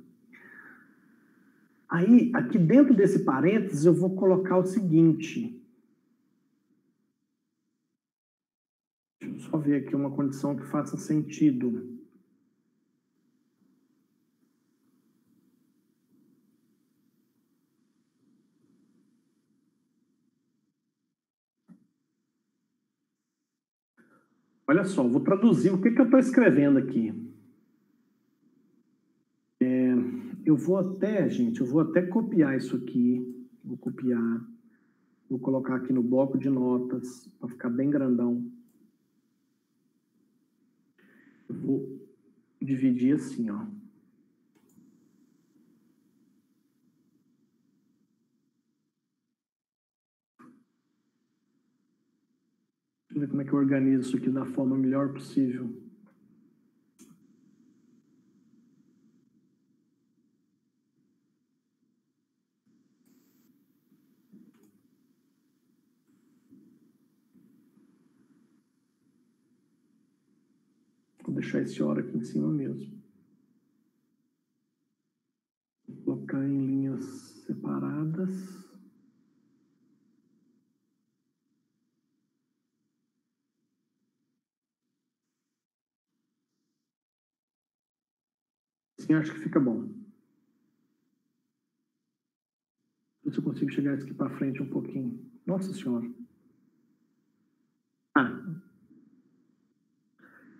Aí, aqui dentro desse parênteses, eu vou colocar o seguinte. Deixa eu só ver aqui uma condição que faça sentido. Olha só, vou traduzir o que eu estou escrevendo aqui. eu vou até copiar isso aqui. Vou copiar. Vou colocar aqui no bloco de notas, para ficar bem grandão. Eu vou dividir assim, ó. Deixa eu ver como é que eu organizo isso aqui da forma melhor possível. Vou deixar esse hora aqui em cima mesmo. Vou colocar em linhas separadas. Assim acho que fica bom. Ver se eu consigo chegar aqui para frente um pouquinho. Nossa Senhora.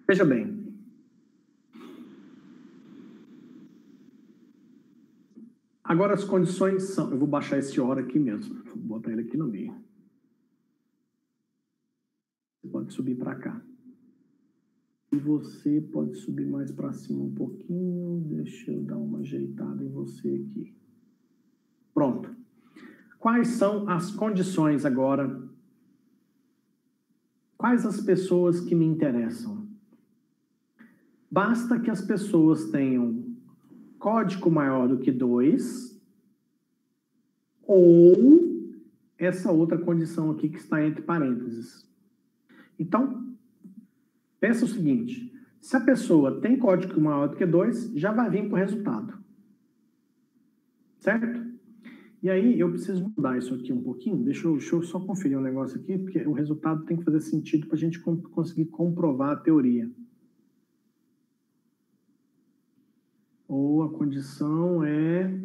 Veja bem. Agora as condições são... Eu vou baixar esse hora aqui mesmo. Vou botar ele aqui no meio. Você pode subir para cá. E você pode subir mais para cima um pouquinho. Deixa eu dar uma ajeitada em você aqui. Pronto. Quais são as condições agora? Quais as pessoas que me interessam? Basta que as pessoas tenham código maior do que 2 ou essa outra condição aqui que está entre parênteses. Então, pensa o seguinte, se a pessoa tem código maior do que 2, já vai vir para o resultado. Certo? E aí, eu preciso mudar isso aqui um pouquinho. Deixa eu só conferir um negócio aqui, porque o resultado tem que fazer sentido para a gente conseguir comprovar a teoria. Ou a condição é...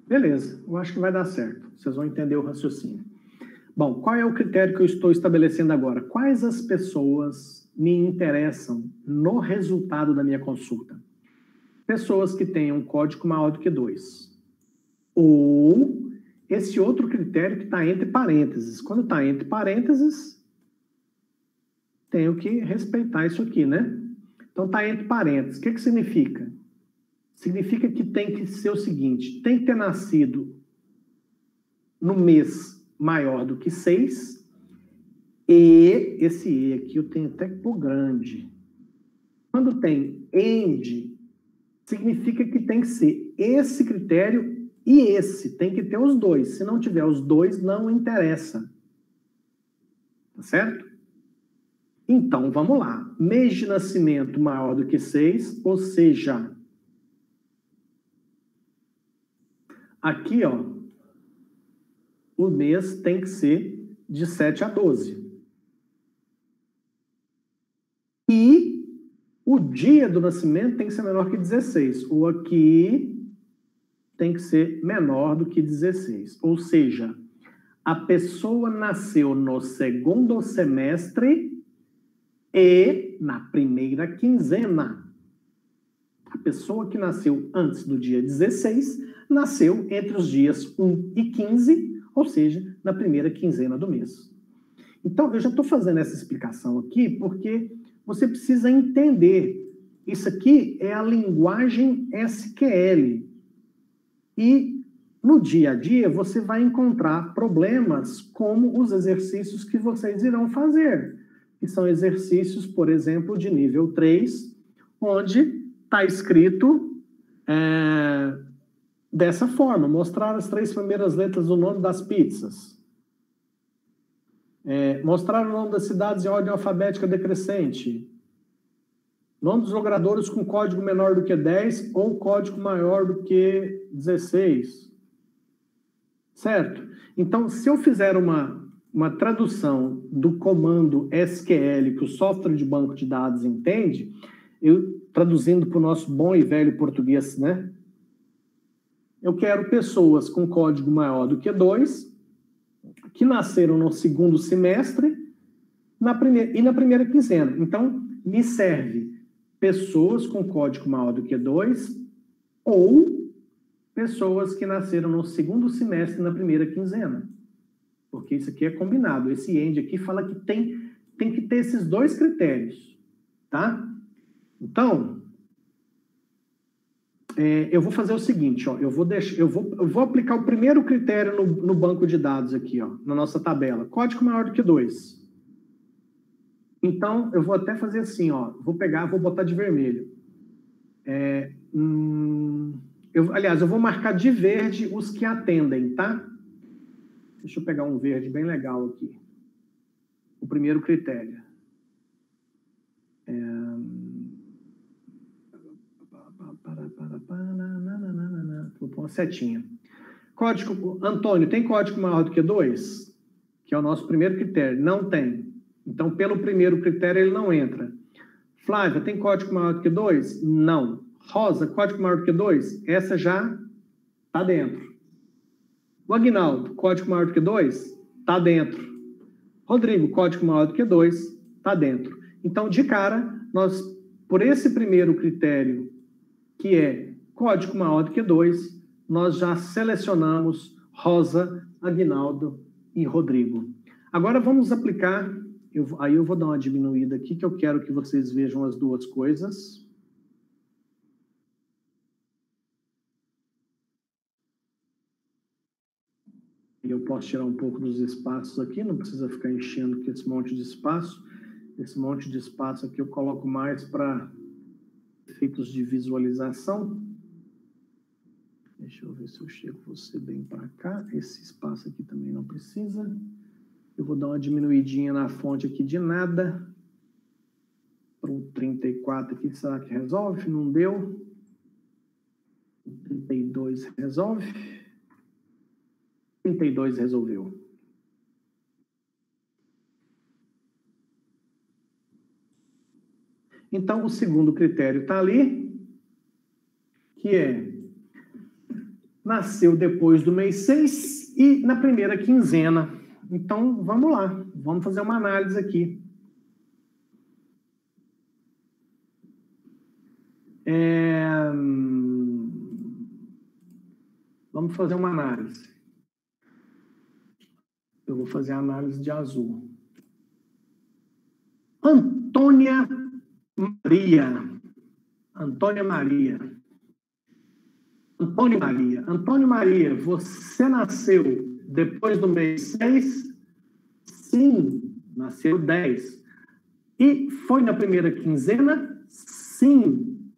Beleza, eu acho que vai dar certo. Vocês vão entender o raciocínio. Bom, qual é o critério que eu estou estabelecendo agora? Quais as pessoas me interessam no resultado da minha consulta? Pessoas que tenham um código maior do que 2. Ou esse outro critério que está entre parênteses. Quando está entre parênteses, tenho que respeitar isso aqui, né? Então, está entre parênteses. O que significa? Significa que tem que ser o seguinte, tem que ter nascido no mês maior do que 6, e esse E aqui eu tenho até que pôr grande. Quando tem END, significa que tem que ser esse critério e esse, tem que ter os dois. Se não tiver os dois, não interessa. Tá certo? Então, vamos lá. Mês de nascimento maior do que 6, ou seja... Aqui, ó, o mês tem que ser de 7 a 12. E o dia do nascimento tem que ser menor que 16. Ou aqui tem que ser menor do que 16. Ou seja, a pessoa nasceu no segundo semestre e na primeira quinzena. A pessoa que nasceu antes do dia 16 nasceu entre os dias 1 e 15, ou seja, na primeira quinzena do mês. Então, eu já estou fazendo essa explicação aqui porque você precisa entender. Isso aqui é a linguagem SQL. E no dia a dia você vai encontrar problemas como os exercícios que vocês irão fazer, que são exercícios, por exemplo, de nível 3, onde está escrito dessa forma, mostrar as 3 primeiras letras do nome das pizzas. Mostrar o nome das cidades em ordem alfabética decrescente. Nome dos logradouros com código menor do que 10 ou código maior do que 16. Certo? Então, se eu fizer uma tradução do comando SQL que o software de banco de dados entende, eu traduzindo para o nosso bom e velho português, né? Eu quero pessoas com código maior do que 2, que nasceram no segundo semestre, na primeira quinzena. Então, me serve pessoas com código maior do que 2 ou pessoas que nasceram no segundo semestre na primeira quinzena. Porque isso aqui é combinado. Esse END aqui fala que tem que ter esses dois critérios, tá? Então, eu vou fazer o seguinte, ó, eu vou aplicar o primeiro critério no banco de dados aqui, ó, na nossa tabela. Código maior do que 2. Então, eu vou até fazer assim, ó, vou botar de vermelho. Aliás, eu vou marcar de verde os que atendem, tá? Deixa eu pegar um verde bem legal aqui. O primeiro critério. Vou pôr uma setinha. Código, Antônio, tem código maior do que 2? Que é o nosso primeiro critério. Não tem. Então, pelo primeiro critério, ele não entra. Flávia, tem código maior do que 2? Não. Rosa, código maior do que 2? Essa já está dentro. O Aguinaldo, código maior do que 2? Está dentro. Rodrigo, código maior do que 2? Está dentro. Então, de cara, nós, por esse primeiro critério, que é código maior do que 2, nós já selecionamos Rosa, Aguinaldo e Rodrigo. Agora vamos aplicar, aí eu vou dar uma diminuída aqui, que eu quero que vocês vejam as duas coisas. Eu posso tirar um pouco dos espaços aqui, não precisa ficar enchendo aqui esse monte de espaço. Esse monte de espaço aqui eu coloco mais para efeitos de visualização. Deixa eu ver se eu chego você bem para cá. Esse espaço aqui também não precisa. Eu vou dar uma diminuidinha na fonte aqui de nada. Para um 34 aqui, será que resolve? Não deu. 32 resolve. 32 resolveu. Então, o segundo critério está ali, que é, nasceu depois do mês 6 e na primeira quinzena. Então, vamos lá, vamos fazer uma análise aqui. Vamos fazer uma análise. Eu vou fazer a análise de azul. Antônia Maria. Antônio Maria, você nasceu depois do mês 6? Sim, nasceu 10. E foi na primeira quinzena? Sim.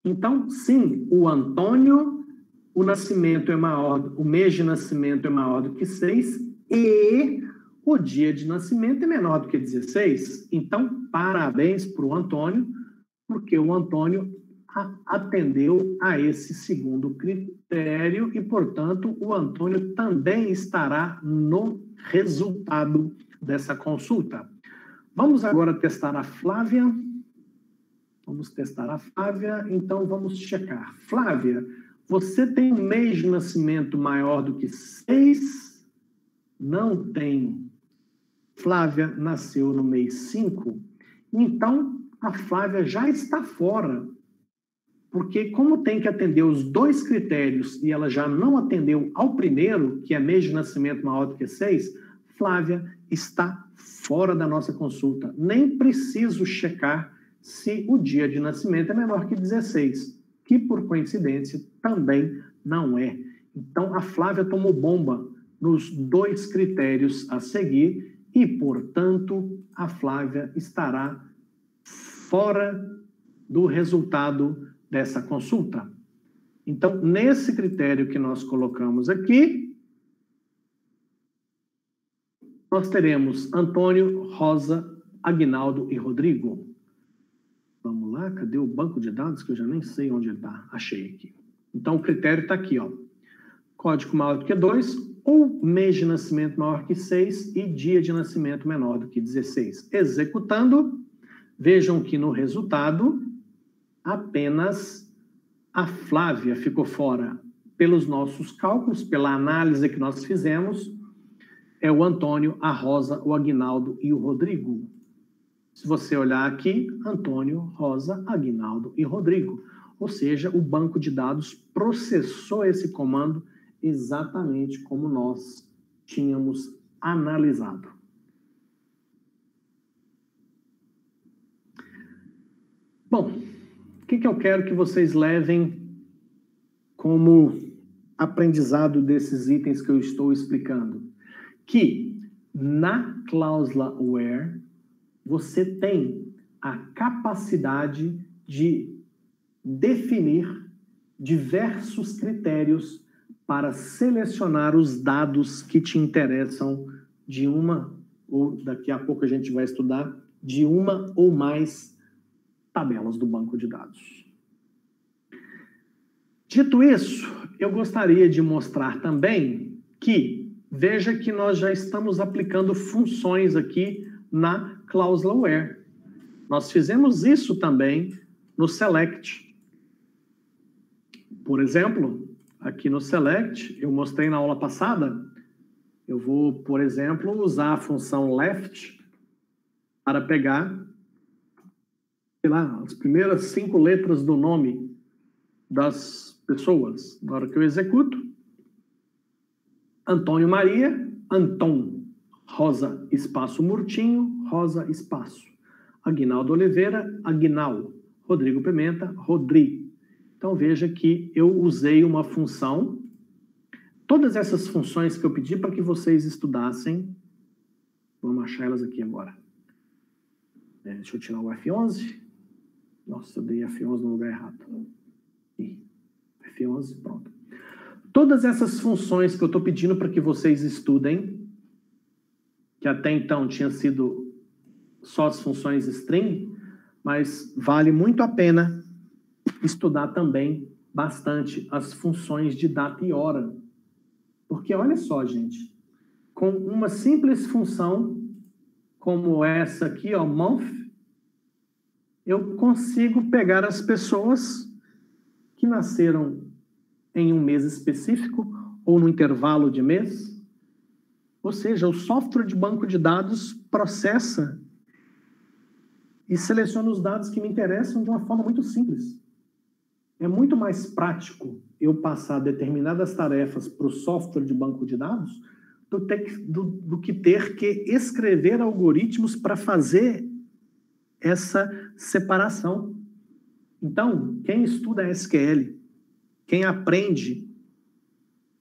Então, sim, o Antônio, o nascimento é maior, o mês de nascimento é maior do que 6 e o dia de nascimento é menor do que 16. Então, parabéns para o Antônio, porque o Antônio atendeu a esse segundo critério e, portanto, o Antônio também estará no resultado dessa consulta. Vamos agora testar a Flávia. Então vamos checar. Flávia, você tem um mês de nascimento maior do que 6? Não tem. Flávia nasceu no mês 5. Então, a Flávia já está fora. Porque como tem que atender os dois critérios e ela já não atendeu ao primeiro, que é mês de nascimento maior do que 6, Flávia está fora da nossa consulta. Nem preciso checar se o dia de nascimento é menor que 16, que por coincidência também não é. Então, a Flávia tomou bomba nos dois critérios a seguir e, portanto, a Flávia estará fora do resultado dessa consulta. Então, nesse critério que nós colocamos aqui, nós teremos Antônio, Rosa, Aguinaldo e Rodrigo. Vamos lá, cadê o banco de dados que eu já nem sei onde ele está? Achei aqui. Então, o critério está aqui, ó. Código maior do que 2 ou mês de nascimento maior que 6 e dia de nascimento menor do que 16. Executando, vejam que no resultado, apenas a Flávia ficou fora pelos nossos cálculos, pela análise que nós fizemos. é o Antônio, a Rosa, o Aguinaldo e o Rodrigo. Se você olhar aqui, Antônio, Rosa, Aguinaldo e Rodrigo. Ou seja, o banco de dados processou esse comando exatamente como nós tínhamos analisado. Bom, o que eu quero que vocês levem como aprendizado desses itens que eu estou explicando? Que na cláusula where você tem a capacidade de definir diversos critérios para selecionar os dados que te interessam de uma, ou daqui a pouco a gente vai estudar, de uma ou mais tabelas do banco de dados. Dito isso, eu gostaria de mostrar também que, veja que nós já estamos aplicando funções aqui na cláusula where. Nós fizemos isso também no select. Por exemplo, aqui no select, eu mostrei na aula passada, eu vou, por exemplo, usar a função left para pegar, sei lá, as primeiras 5 letras do nome das pessoas. Na hora que eu executo, Antônio Maria, Anton, Rosa, espaço Murtinho, Rosa, espaço. Aguinaldo Oliveira, Aguinal. Rodrigo Pimenta, Rodri. Então, veja que eu usei uma função. Todas essas funções que eu pedi para que vocês estudassem, vamos achar elas aqui agora. Deixa eu tirar o F11. Nossa, eu dei F11 no lugar errado. F11, pronto. Todas essas funções que eu estou pedindo para que vocês estudem, que até então tinha sido só as funções string, mas vale muito a pena estudar também bastante as funções de data e hora. Porque olha só, gente, com uma simples função como essa aqui, ó, month, eu consigo pegar as pessoas que nasceram em um mês específico ou no intervalo de mês. Ou seja, o software de banco de dados processa e seleciona os dados que me interessam de uma forma muito simples. É muito mais prático eu passar determinadas tarefas para o software de banco de dados do que ter que escrever algoritmos para fazer essa separação. Então, quem estuda SQL, quem aprende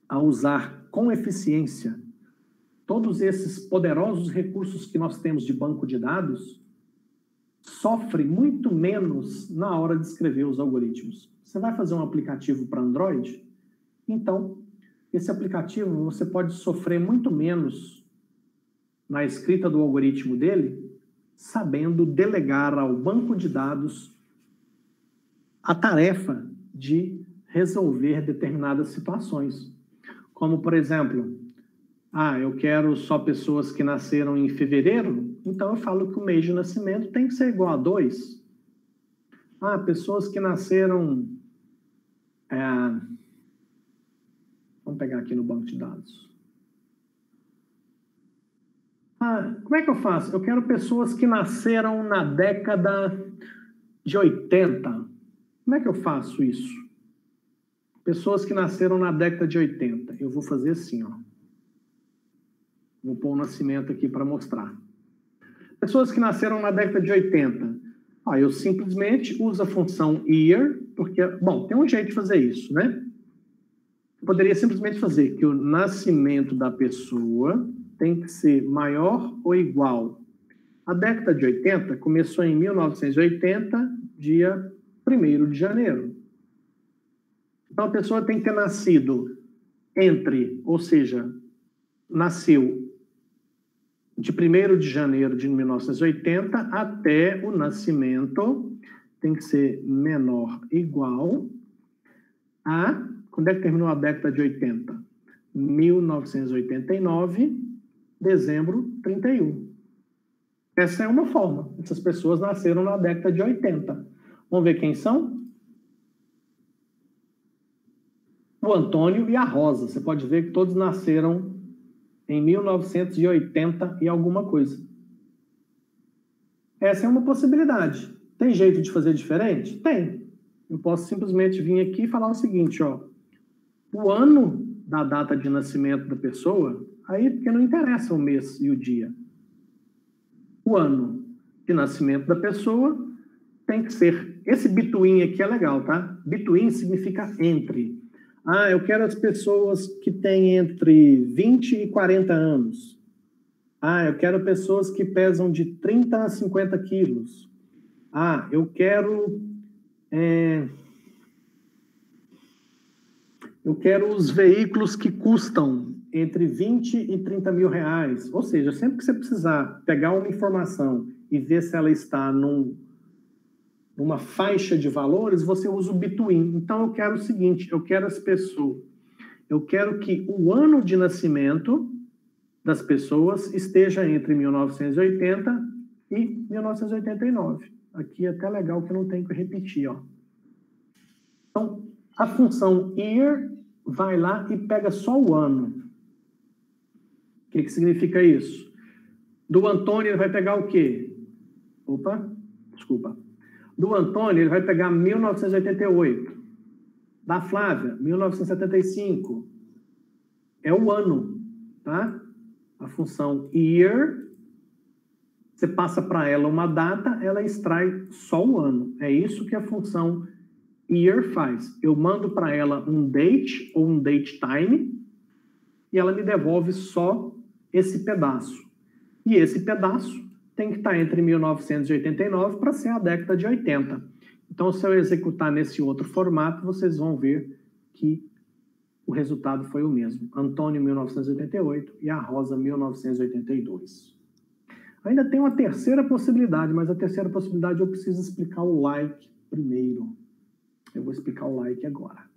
a usar com eficiência todos esses poderosos recursos que nós temos de banco de dados, sofre muito menos na hora de escrever os algoritmos. Você vai fazer um aplicativo para Android? Então, esse aplicativo você pode sofrer muito menos na escrita do algoritmo dele, sabendo delegar ao banco de dados a tarefa de resolver determinadas situações. Como, por exemplo, eu quero só pessoas que nasceram em fevereiro, então eu falo que o mês de nascimento tem que ser igual a 2. Pessoas que nasceram... vamos pegar aqui no banco de dados. Como é que eu faço? Eu quero pessoas que nasceram na década de 80. Como é que eu faço isso? Pessoas que nasceram na década de 80. Eu vou fazer assim, ó. Vou pôr o nascimento aqui para mostrar. Pessoas que nasceram na década de 80. Eu simplesmente uso a função year, porque, bom, tem um jeito de fazer isso, né? Eu poderia simplesmente fazer que o nascimento da pessoa tem que ser maior ou igual. A década de 80 começou em 1980, dia 1º de janeiro. Então, a pessoa tem que ter nascido ou seja, nasceu de 1º de janeiro de 1980 até o nascimento, tem que ser menor ou igual a... Quando é que terminou a década de 80? 1989, dezembro 31. Essa é uma forma. Essas pessoas nasceram na década de 80. Vamos ver quem são? O Antônio e a Rosa. Você pode ver que todos nasceram em 1980 e alguma coisa. Essa é uma possibilidade. Tem jeito de fazer diferente? Tem. Eu posso simplesmente vir aqui e falar o seguinte, ó. O ano da data de nascimento da pessoa, aí porque não interessa o mês e o dia. O ano de nascimento da pessoa tem que ser... Esse between aqui é legal, tá? Between significa entre. Ah, eu quero as pessoas que têm entre 20 e 40 anos. Ah, eu quero pessoas que pesam de 30 a 50 quilos. Ah, eu quero os veículos que custam entre 20 e 30 mil reais. Ou seja, sempre que você precisar pegar uma informação e ver se ela está numa faixa de valores, você usa o between. Então, eu quero o seguinte, eu quero que o ano de nascimento das pessoas esteja entre 1980 e 1989. Aqui é até legal que eu não tenho que repetir, ó. Então, a função year vai lá e pega só o ano. O que significa isso? Do Antônio, ele vai pegar o quê? Do Antônio, ele vai pegar 1988. Da Flávia, 1975. É o ano, tá? A função year, você passa para ela uma data, ela extrai só o ano. É isso que a função year faz. Eu mando para ela um date ou um date time e ela me devolve só esse pedaço. E esse pedaço tem que estar entre 1989 para ser a década de 80. Então, se eu executar nesse outro formato, vocês vão ver que o resultado foi o mesmo. Antônio, 1988 e a Rosa, 1982. Ainda tem uma terceira possibilidade, mas a terceira possibilidade eu preciso explicar o like primeiro. Eu vou explicar o like agora.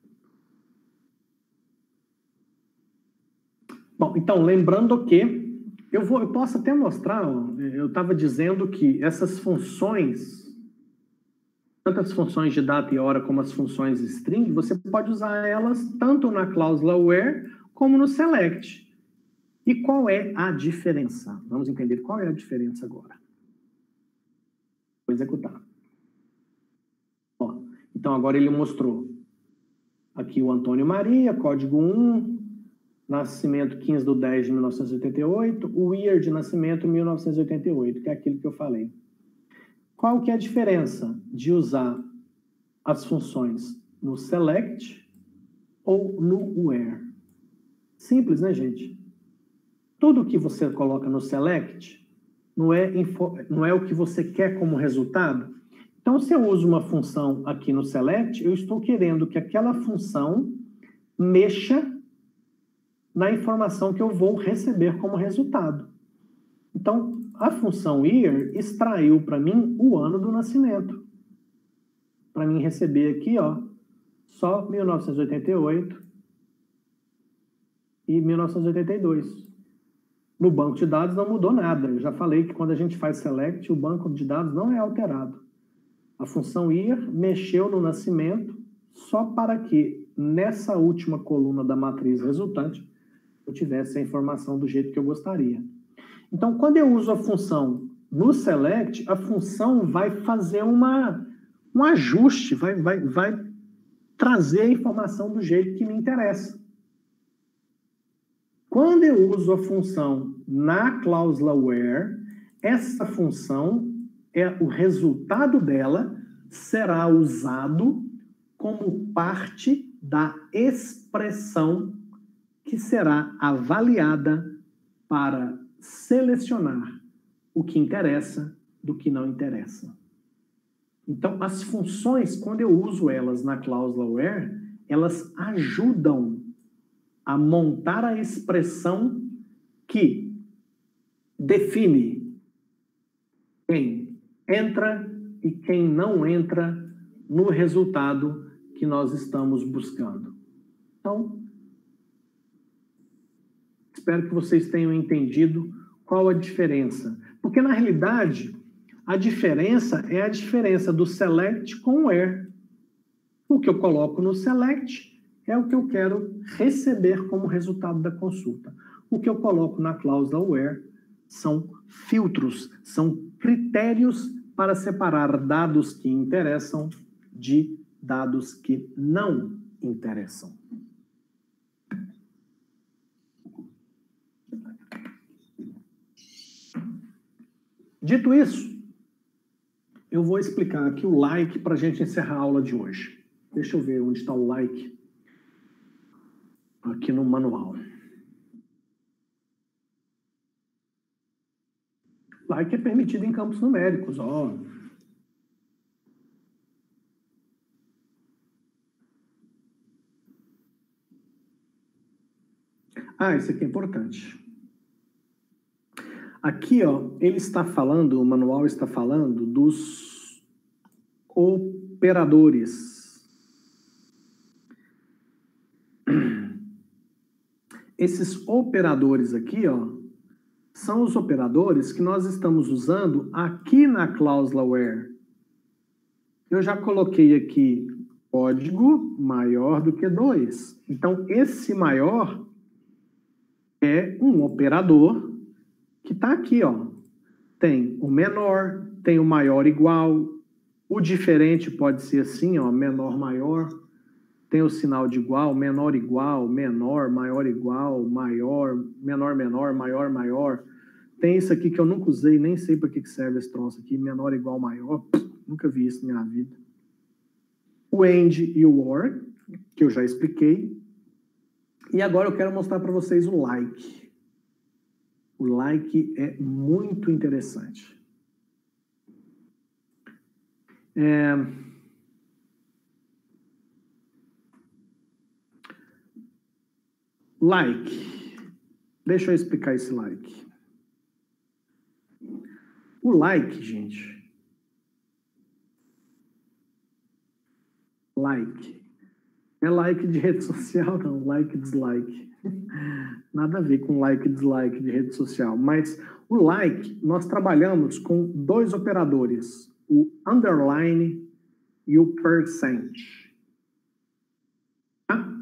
Bom, então, lembrando que eu posso até mostrar, ó, eu estava dizendo que essas funções, tanto as funções de data e hora como as funções string, você pode usar elas tanto na cláusula where como no select. E qual é a diferença? Vamos entender qual é a diferença agora. Vou executar. Ó, então, agora ele mostrou aqui o Antônio Maria, código 1, nascimento 15/10/1988, o year de nascimento 1988, que é aquilo que eu falei. Qual que é a diferença de usar as funções no select ou no where? Simples, né, gente? Tudo que você coloca no select não é o que você quer como resultado. Então, se eu uso uma função aqui no select, eu estou querendo que aquela função mexa na informação que eu vou receber como resultado. Então, a função year extraiu para mim o ano do nascimento. Para mim receber aqui, ó, só 1988 e 1982. No banco de dados não mudou nada. Eu já falei que quando a gente faz select, o banco de dados não é alterado. A função year mexeu no nascimento só para que, nessa última coluna da matriz resultante, eu tivesse a informação do jeito que eu gostaria. Então, quando eu uso a função no select, a função vai fazer um ajuste, vai trazer a informação do jeito que me interessa. Quando eu uso a função na cláusula where, essa função, o resultado dela será usado como parte da expressão que será avaliada para selecionar o que interessa do que não interessa. Então, as funções, quando eu uso elas na cláusula where, elas ajudam a montar a expressão que define quem entra e quem não entra no resultado que nós estamos buscando. Então, espero que vocês tenham entendido qual a diferença. Porque, na realidade, a diferença é a diferença do select com o where. O que eu coloco no select é o que eu quero receber como resultado da consulta. O que eu coloco na cláusula where são filtros, são critérios para separar dados que interessam de dados que não interessam. Dito isso, eu vou explicar aqui o like para a gente encerrar a aula de hoje. Deixa eu ver onde está o like aqui no manual. Like é permitido em campos numéricos, ó. Ah, isso aqui é importante. Aqui, ó, ele está falando, o manual está falando dos operadores. Esses operadores aqui, ó, são os operadores que nós estamos usando aqui na cláusula where. Eu já coloquei aqui código maior do que 2. Então, esse maior é um operador que está aqui, ó. Tem o menor, tem o maior igual, o diferente pode ser assim, ó, menor, maior. Tem o sinal de igual, menor, maior igual, maior, menor, menor, maior, maior. Tem isso aqui que eu nunca usei, nem sei para que serve esse troço aqui, menor, igual, maior. Nunca vi isso na minha vida. O AND e o OR, que eu já expliquei. E agora eu quero mostrar para vocês o like. O like é muito interessante. Like. Deixa eu explicar esse like. O like, gente. Like. Não é like de rede social, não. Like, dislike. Nada a ver com like e dislike de rede social. Mas o like, nós trabalhamos com dois operadores. O underline e o percent. Tá?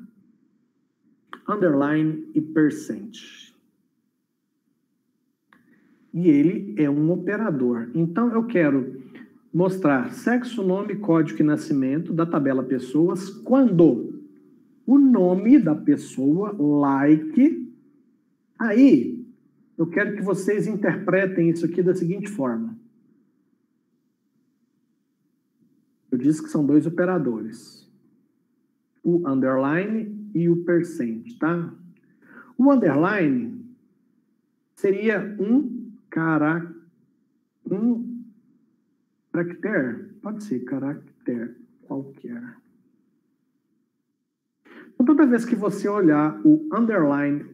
Underline e percent. E ele é um operador. Então, eu quero mostrar sexo, nome, código e nascimento da tabela pessoas quando o nome da pessoa, like, aí eu quero que vocês interpretem isso aqui da seguinte forma. Eu disse que são dois operadores. O underline e o percent, tá? O underline seria um caractere, pode ser caractere qualquer. Então, toda vez que você olhar o underline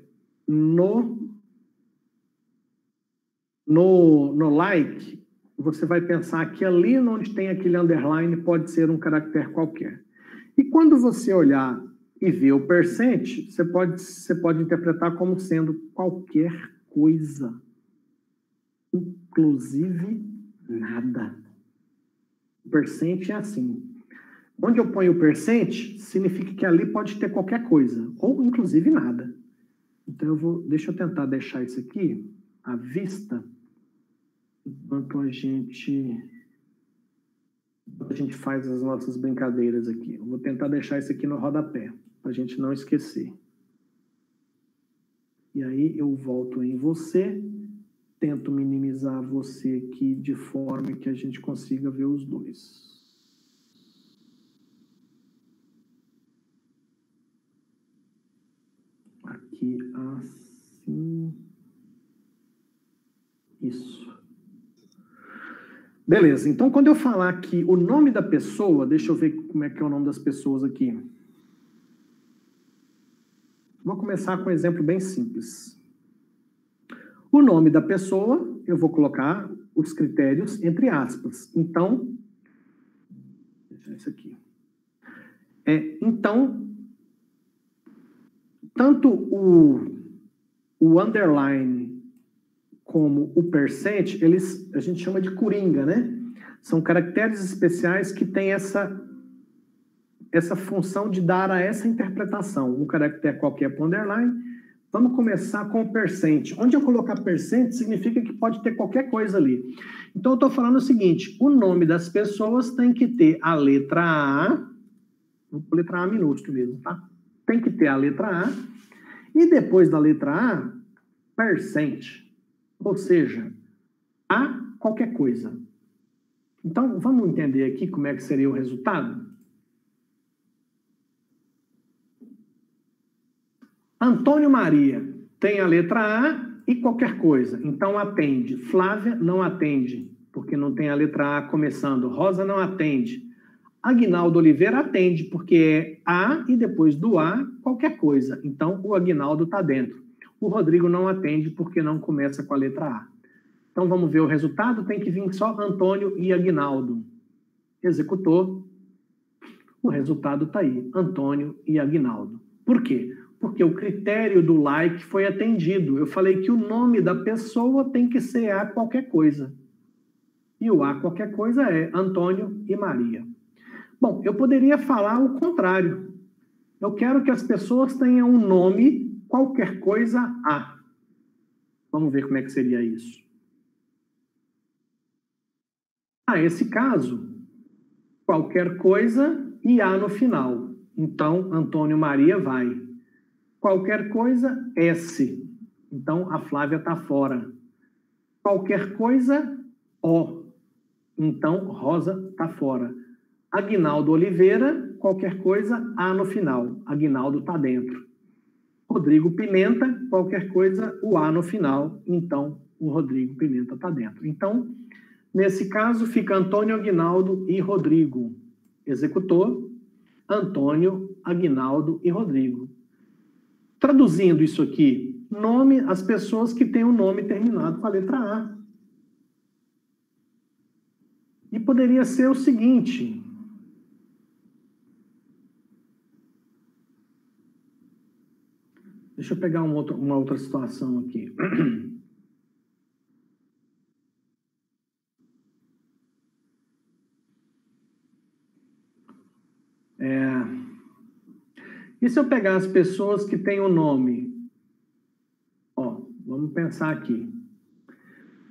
no like, você vai pensar que ali onde tem aquele underline pode ser um caractere qualquer. E quando você olhar e ver o percent, você pode interpretar como sendo qualquer coisa. Inclusive nada. O percent é assim. Onde eu ponho o percent, significa que ali pode ter qualquer coisa, ou inclusive nada. Então, deixa eu tentar deixar isso aqui à vista, enquanto a gente faz as nossas brincadeiras aqui. Eu vou tentar deixar isso aqui no rodapé, para a gente não esquecer. E aí eu volto em você, tento minimizar você aqui de forma que a gente consiga ver os dois. Aqui, assim. Isso. Beleza, então quando eu falar aqui o nome da pessoa, deixa eu ver como é que é o nome das pessoas aqui. Vou começar com um exemplo bem simples. O nome da pessoa, eu vou colocar os critérios entre aspas. Então, deixa isso aqui. Então, tanto o underline como o percent, a gente chama de coringa, né? São caracteres especiais que têm essa função de dar a essa interpretação. Um caractere qualquer para underline, Vamos começar com o percent. Onde eu colocar percent, significa que pode ter qualquer coisa ali. Então, eu estou falando o seguinte, o nome das pessoas tem que ter a letra A, vou pôr letra A minúsculo mesmo, tá? Tem que ter a letra A, e depois da letra A, percent, ou seja, A qualquer coisa. Então, vamos entender aqui como é que seria o resultado? Antônio Maria tem a letra A e qualquer coisa, então atende. Flávia não atende, porque não tem a letra A começando. Rosa não atende. Aguinaldo Oliveira atende, porque é A e depois do A, qualquer coisa. Então, o Aguinaldo está dentro. O Rodrigo não atende, porque não começa com a letra A. Então, vamos ver o resultado. Tem que vir só Antônio e Aguinaldo. Executor. O resultado está aí, Antônio e Aguinaldo. Por quê? Porque o critério do like foi atendido. Eu falei que o nome da pessoa tem que ser A qualquer coisa. E o A qualquer coisa é Antônio e Maria. Bom, eu poderia falar o contrário. Eu quero que as pessoas tenham um nome, qualquer coisa A. Vamos ver como é que seria isso. Esse caso, qualquer coisa e A no final. Então, Antônio Maria vai. Qualquer coisa, S. Então, a Flávia está fora. Qualquer coisa, O. Então, Rosa está fora. Aguinaldo Oliveira, qualquer coisa, A no final. Aguinaldo está dentro. Rodrigo Pimenta, qualquer coisa, o A no final. Então, o Rodrigo Pimenta está dentro. Então, nesse caso, fica Antônio, Aguinaldo e Rodrigo. Executor, Antônio, Aguinaldo e Rodrigo. Traduzindo isso aqui, nome, as pessoas que têm o nome terminado com a letra A. E poderia ser o seguinte. Deixa eu pegar uma outra situação aqui. E se eu pegar as pessoas que têm o nome? Vamos pensar aqui.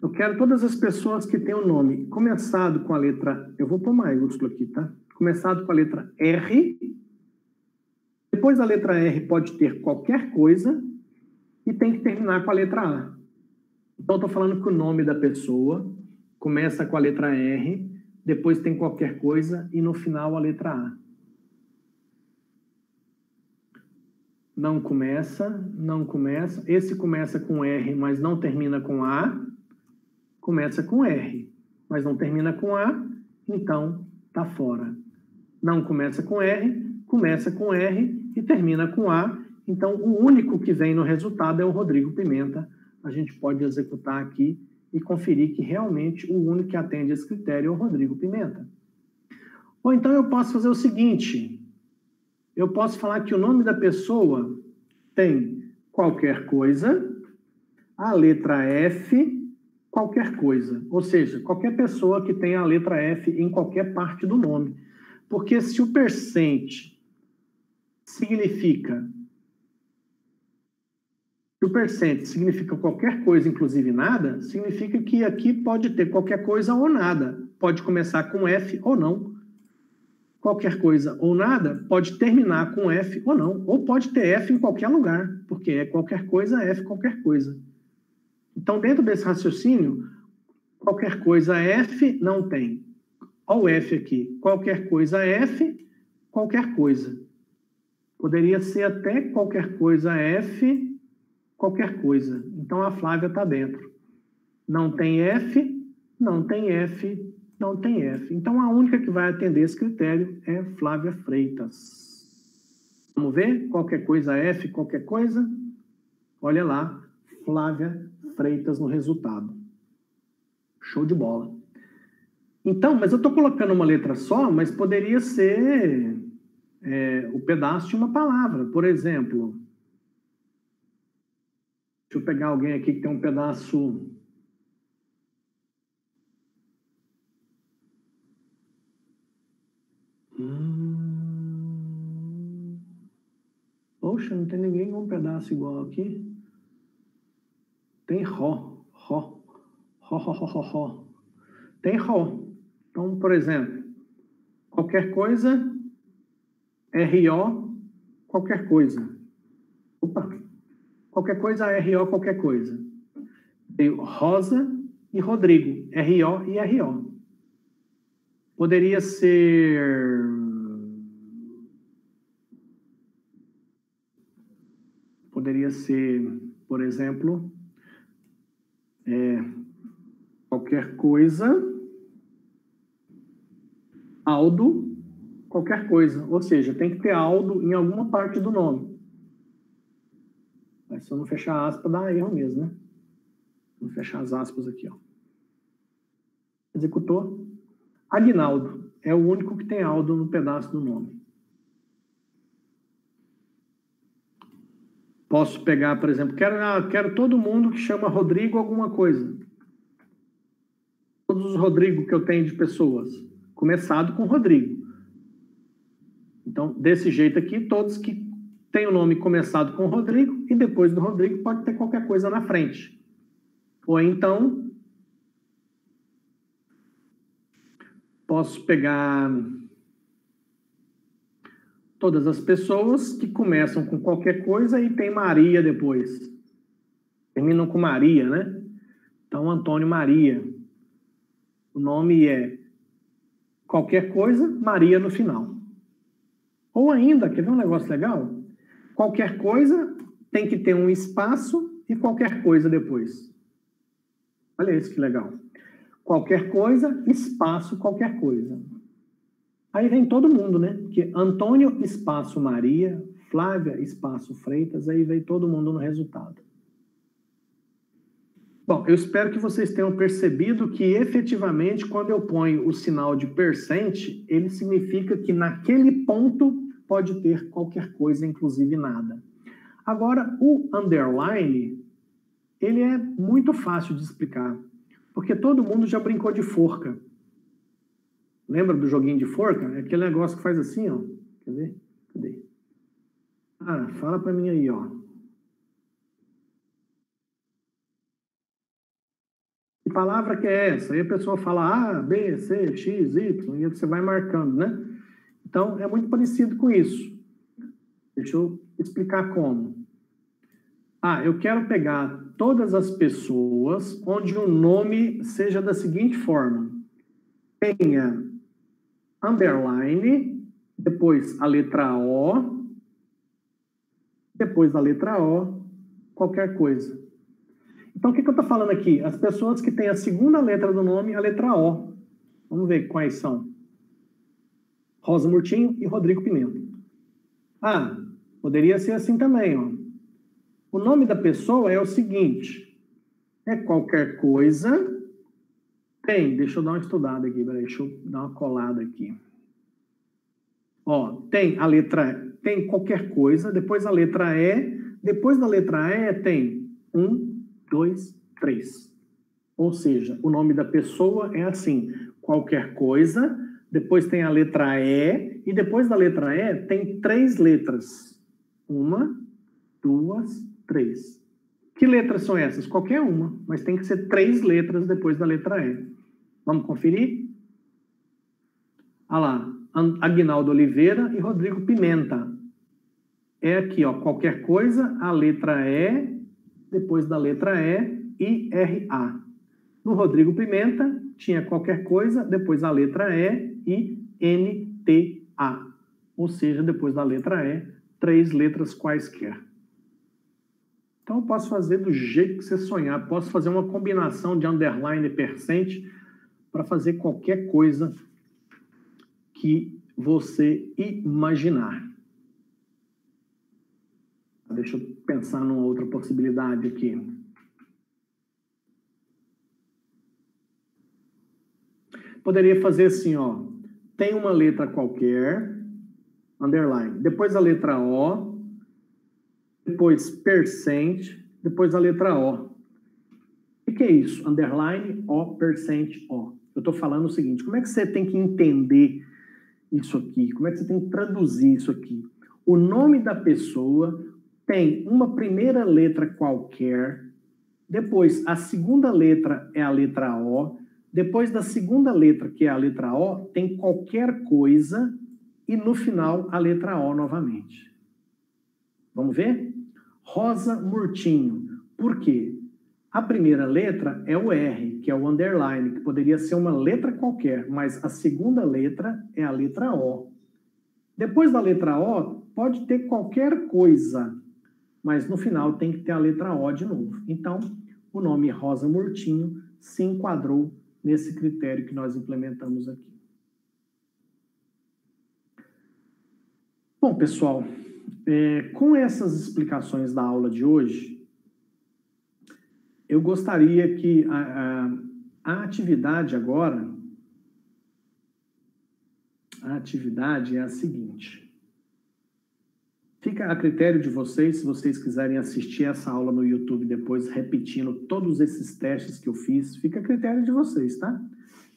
Eu quero todas as pessoas que têm o nome começado com a letra... Eu vou pôr maiúsculo aqui, tá? Começado com a letra R. Depois da letra R pode ter qualquer coisa e tem que terminar com a letra A. Então, estou falando que o nome da pessoa começa com a letra R, depois tem qualquer coisa e no final a letra A. Não começa, não começa. Esse começa com R, mas não termina com A. Começa com R, mas não termina com A, então está fora. Não começa com R, começa com R e termina com A. Então, o único que vem no resultado é o Rodrigo Pimenta. A gente pode executar aqui e conferir que realmente o único que atende esse critério é o Rodrigo Pimenta. Ou então eu posso fazer o seguinte, eu posso falar que o nome da pessoa tem qualquer coisa, a letra F, qualquer coisa. Ou seja, qualquer pessoa que tenha a letra F em qualquer parte do nome. Porque se o percent significa... Se o percent significa qualquer coisa, inclusive nada, significa que aqui pode ter qualquer coisa ou nada. Pode começar com F ou não. Qualquer coisa ou nada pode terminar com F ou não. Ou pode ter F em qualquer lugar, porque é qualquer coisa, F qualquer coisa. Então, dentro desse raciocínio, qualquer coisa F não tem. Olha o F aqui. Qualquer coisa F, qualquer coisa. Poderia ser até qualquer coisa F, qualquer coisa. Então, a Flávia está dentro. Não tem F, não tem F, não tem F. Então, a única que vai atender esse critério é Flávia Freitas. Vamos ver? Qualquer coisa F, qualquer coisa. Olha lá, Flávia Freitas no resultado. Show de bola. Então, mas eu estou colocando uma letra só, mas poderia ser o pedaço de uma palavra. Por exemplo, deixa eu pegar alguém aqui que tem um pedaço... Poxa, não tem ninguém com um pedaço igual aqui. Tem Ró. Tem Ró. Então, por exemplo, qualquer coisa, R-O, qualquer coisa. Opa! Qualquer coisa, R-O, qualquer coisa. Tem Rosa e Rodrigo, R-O e R-O. Poderia ser... por exemplo, qualquer coisa, Aldo, qualquer coisa. Ou seja, tem que ter Aldo em alguma parte do nome. Mas se eu não fechar aspas, dá erro mesmo, né? Vou fechar as aspas aqui, ó. Executor. Aguinaldo é o único que tem Aldo no pedaço do nome. Posso pegar, por exemplo, quero todo mundo que chama Rodrigo alguma coisa. Todos os Rodrigo que eu tenho de pessoas. Começado com Rodrigo. Então, desse jeito aqui, todos que têm o nome começado com Rodrigo e depois do Rodrigo pode ter qualquer coisa na frente. Ou então, posso pegar todas as pessoas que começam com qualquer coisa e tem Maria depois. Terminam com Maria, né? Então, Antônio Maria. O nome é qualquer coisa, Maria no final. Ou ainda, quer ver um negócio legal? Qualquer coisa tem que ter um espaço e qualquer coisa depois. Olha isso que legal. Qualquer coisa, espaço, qualquer coisa. Aí vem todo mundo, né? Porque Antônio, espaço Maria, Flávia, espaço Freitas, aí vem todo mundo no resultado. Bom, eu espero que vocês tenham percebido que, efetivamente, quando eu ponho o sinal de %, ele significa que naquele ponto pode ter qualquer coisa, inclusive nada. Agora, o underline, ele é muito fácil de explicar, porque todo mundo já brincou de forca. Lembra do joguinho de forca? É aquele negócio que faz assim, ó. Quer ver? Cadê? Ah, fala pra mim aí, ó. Que palavra que é essa? Aí a pessoa fala A, B, C, X, Y, e você vai marcando, né? Então, é muito parecido com isso. Deixa eu explicar como. Ah, eu quero pegar todas as pessoas onde o nome seja da seguinte forma. Tenha underline, depois a letra O, depois da letra O, qualquer coisa. Então, o que eu estou falando aqui? As pessoas que têm a segunda letra do nome, a letra O. Vamos ver quais são. Rosa Murtinho e Rodrigo Pimenta. Ah, poderia ser assim também, ó. O nome da pessoa é o seguinte. É qualquer coisa. Tem, deixa eu dar uma estudada aqui, peraí, deixa eu dar uma colada aqui. Ó, tem a letra, tem qualquer coisa, depois a letra E, depois da letra E tem 1, 2, 3. Ou seja, o nome da pessoa é assim, qualquer coisa, depois tem a letra E, e depois da letra E tem 3 letras. 1, 2, 3. Que letras são essas? Qualquer uma, mas tem que ser 3 letras depois da letra E. Vamos conferir? Olha lá, Aguinaldo Oliveira e Rodrigo Pimenta. É aqui, ó, qualquer coisa, a letra E, depois da letra E, I-R-A. No Rodrigo Pimenta, tinha qualquer coisa, depois a letra E e N-T-A. Ou seja, depois da letra E, 3 letras quaisquer. Então, eu posso fazer do jeito que você sonhar. Posso fazer uma combinação de underline e percent para fazer qualquer coisa que você imaginar. Deixa eu pensar numa outra possibilidade aqui. Poderia fazer assim, ó. Tem uma letra qualquer, underline. Depois a letra O, depois percent, depois a letra O. O que é isso? Underline, O, percent, O. Eu estou falando o seguinte, como é que você tem que entender isso aqui? Como é que você tem que traduzir isso aqui? o nome da pessoa tem uma primeira letra qualquer, depois a segunda letra é a letra O, depois da segunda letra, que é a letra O, tem qualquer coisa e no final a letra O novamente. Vamos ver? Rosa Murtinho. Por quê? A primeira letra é o R, que é o underline, que poderia ser uma letra qualquer, mas a segunda letra é a letra O. Depois da letra O, pode ter qualquer coisa, mas no final tem que ter a letra O de novo. Então, o nome Rosa Murtinho se enquadrou nesse critério que nós implementamos aqui. Bom, pessoal, com essas explicações da aula de hoje, eu gostaria que a atividade agora, a atividade é a seguinte. Fica a critério de vocês, se vocês quiserem assistir essa aula no YouTube depois, repetindo todos esses testes que eu fiz, fica a critério de vocês, tá?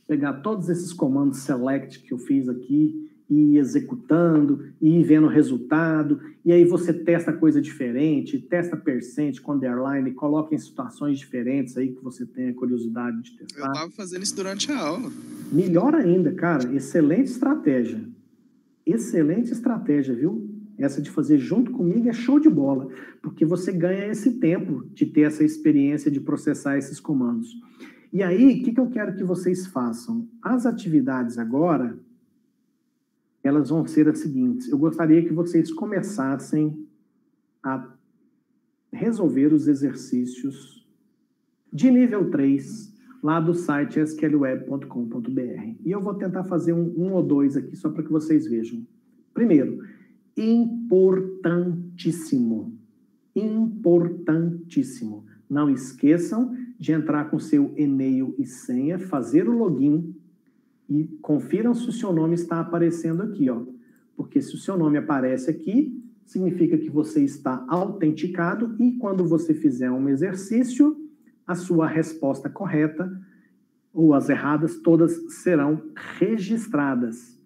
Pegar todos esses comandos select que eu fiz aqui, e ir executando, e ir vendo o resultado, e aí você testa coisa diferente, testa percent, com underline, coloca em situações diferentes aí que você tenha curiosidade de testar. Eu estava fazendo isso durante a aula. Melhor ainda, cara, excelente estratégia. Excelente estratégia, viu? Essa de fazer junto comigo é show de bola, porque você ganha esse tempo de ter essa experiência de processar esses comandos. E aí, o que eu quero que vocês façam? As atividades agora, elas vão ser as seguintes. Eu gostaria que vocês começassem a resolver os exercícios de nível 3 lá do site sqlweb.com.br. E eu vou tentar fazer um ou dois aqui só para que vocês vejam. Primeiro, importantíssimo. Importantíssimo. Não esqueçam de entrar com seu e-mail e senha, fazer o login e confiram se o seu nome está aparecendo aqui, ó. Porque se o seu nome aparece aqui, significa que você está autenticado e quando você fizer um exercício, a sua resposta correta ou as erradas, todas serão registradas.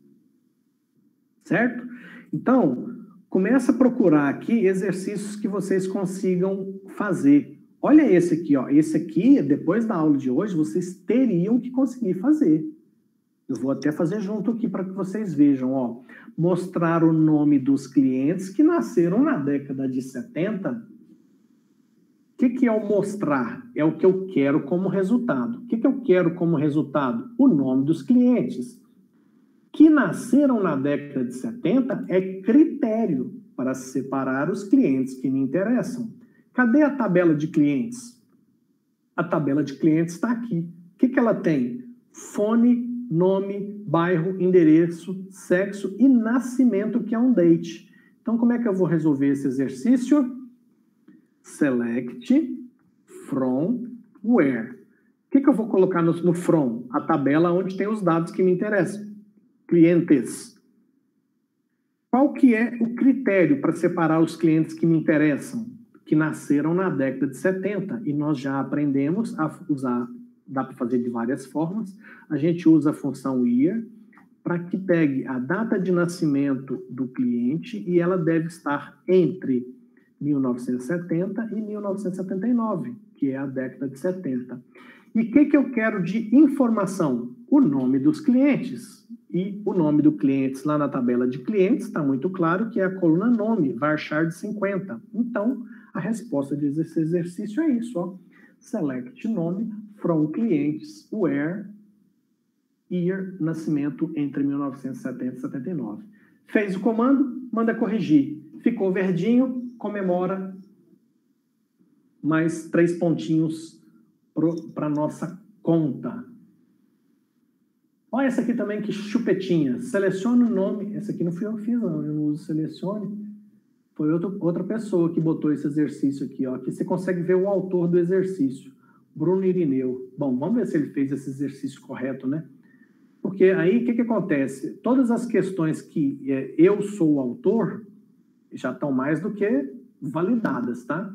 Certo? Então, começa a procurar aqui exercícios que vocês consigam fazer. Olha esse aqui, ó. Esse aqui, depois da aula de hoje, vocês teriam que conseguir fazer. Eu vou até fazer junto aqui para que vocês vejam, ó. Mostrar o nome dos clientes que nasceram na década de 70. O que é o mostrar? É o que eu quero como resultado. O que eu quero como resultado? O nome dos clientes. Que nasceram na década de 70 é critério para separar os clientes que me interessam. Cadê a tabela de clientes? A tabela de clientes está aqui. O que ela tem? Fone, nome, bairro, endereço, sexo e nascimento, que é um date. Então, como é que eu vou resolver esse exercício? Select from where. O que eu vou colocar no from? A tabela onde tem os dados que me interessam. Clientes. Qual que é o critério para separar os clientes que me interessam? Que nasceram na década de 70. E nós já aprendemos a usar, dá para fazer de várias formas. A gente usa a função year para que pegue a data de nascimento do cliente e ela deve estar entre 1970 e 1979, que é a década de 70. E o que eu quero de informação? O nome dos clientes. E o nome do cliente lá na tabela de clientes está muito claro que é a coluna nome, varchar de 50. Então, a resposta desse exercício é isso, ó. Select nome from clientes, where, year, nascimento entre 1970 e 79. Fez o comando, manda corrigir. Ficou verdinho, comemora mais 3 pontinhos para nossa conta. Olha essa aqui também, que chupetinha. Selecione o nome. Essa aqui não fui eu que fiz, não. Eu não uso selecione. Foi outra pessoa que botou esse exercício aqui, ó. Aqui você consegue ver o autor do exercício. Bruno Irineu. Bom, vamos ver se ele fez esse exercício correto, né? Porque aí, o que acontece? Todas as questões que eu sou o autor já estão mais do que validadas, tá?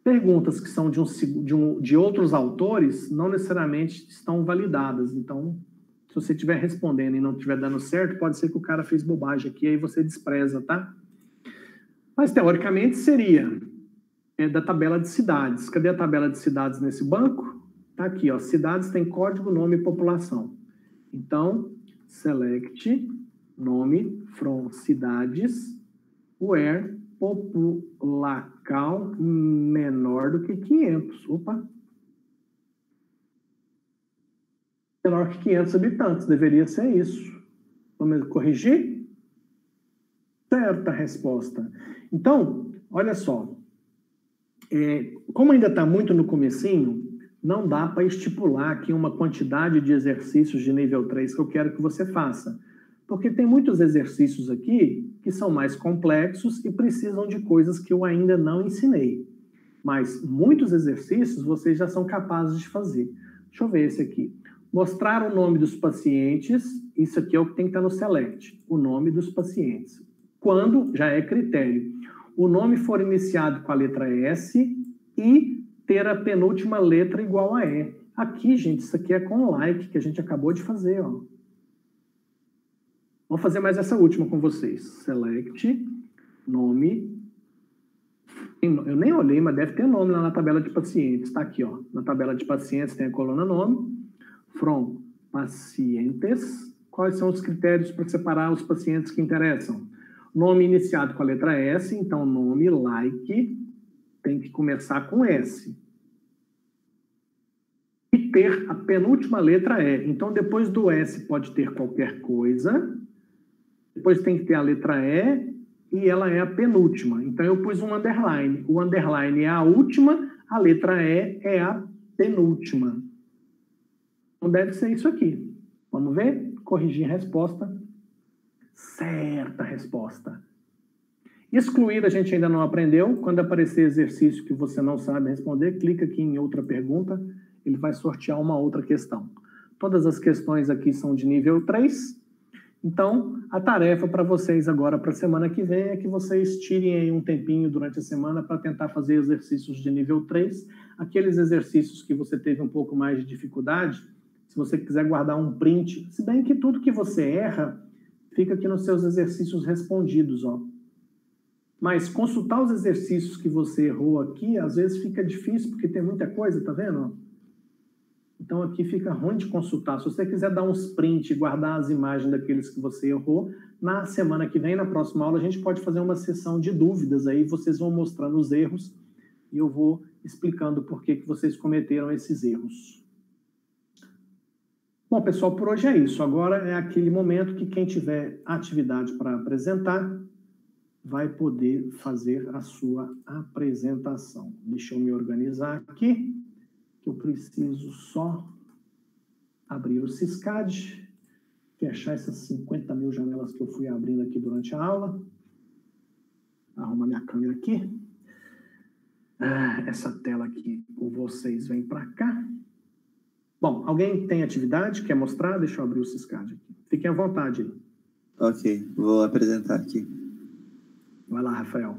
Perguntas que são de outros autores não necessariamente estão validadas. Então, se você estiver respondendo e não estiver dando certo, pode ser que o cara fez bobagem aqui, aí você despreza, tá? Mas, teoricamente, seria da tabela de cidades. Cadê a tabela de cidades nesse banco? Está aqui, ó. Cidades tem código, nome e população. Então, select nome from cidades where populacal menor do que 500. Opa! Menor que 500 habitantes. Deveria ser isso. Vamos corrigir? Certa resposta. Então, olha só. Como ainda está muito no comecinho, não dá para estipular aqui uma quantidade de exercícios de nível 3 que eu quero que você faça. Porque tem muitos exercícios aqui que são mais complexos e precisam de coisas que eu ainda não ensinei. Mas muitos exercícios vocês já são capazes de fazer. Deixa eu ver esse aqui. Mostrar o nome dos pacientes, isso aqui é o que tem que estar no select, o nome dos pacientes. Quando já é critério. O nome for iniciado com a letra S e ter a penúltima letra igual a E. Aqui, gente, isso aqui é com like, que a gente acabou de fazer, ó. Vou fazer mais essa última com vocês. Select, nome. Eu nem olhei, mas deve ter nome lá na tabela de pacientes. Está aqui, ó. Na tabela de pacientes tem a coluna nome. From pacientes. Quais são os critérios para separar os pacientes que interessam? Nome iniciado com a letra S, então nome like tem que começar com S. E ter a penúltima letra E. Então, depois do S pode ter qualquer coisa. Depois tem que ter a letra E e ela é a penúltima. Então, eu pus um underline. O underline é a última, a letra E é a penúltima. Então, deve ser isso aqui. Vamos ver? Corrigir a resposta. Certa resposta. Excluir a gente ainda não aprendeu. Quando aparecer exercício que você não sabe responder, clica aqui em outra pergunta, ele vai sortear uma outra questão. Todas as questões aqui são de nível 3. Então, a tarefa para vocês agora, para a semana que vem, é que vocês tirem aí um tempinho durante a semana para tentar fazer exercícios de nível 3. Aqueles exercícios que você teve um pouco mais de dificuldade, se você quiser guardar um print, se bem que tudo que você erra, fica aqui nos seus exercícios respondidos, ó. Mas consultar os exercícios que você errou aqui, às vezes fica difícil, porque tem muita coisa, tá vendo? Então aqui fica ruim de consultar. Se você quiser dar uns print e guardar as imagens daqueles que você errou, na semana que vem, na próxima aula, a gente pode fazer uma sessão de dúvidas aí, vocês vão mostrando os erros e eu vou explicando por que vocês cometeram esses erros. Bom, pessoal, por hoje é isso. Agora é aquele momento que quem tiver atividade para apresentar vai poder fazer a sua apresentação. Deixa eu me organizar aqui, que eu preciso só abrir o Syscad, fechar essas 50 mil janelas que eu fui abrindo aqui durante a aula. Arrumar minha câmera aqui. Essa tela aqui com vocês vem para cá. Bom, alguém tem atividade? Quer mostrar? Deixa eu abrir o Syscad aqui. Fiquem à vontade aí. Ok, vou apresentar aqui. Vai lá, Rafael.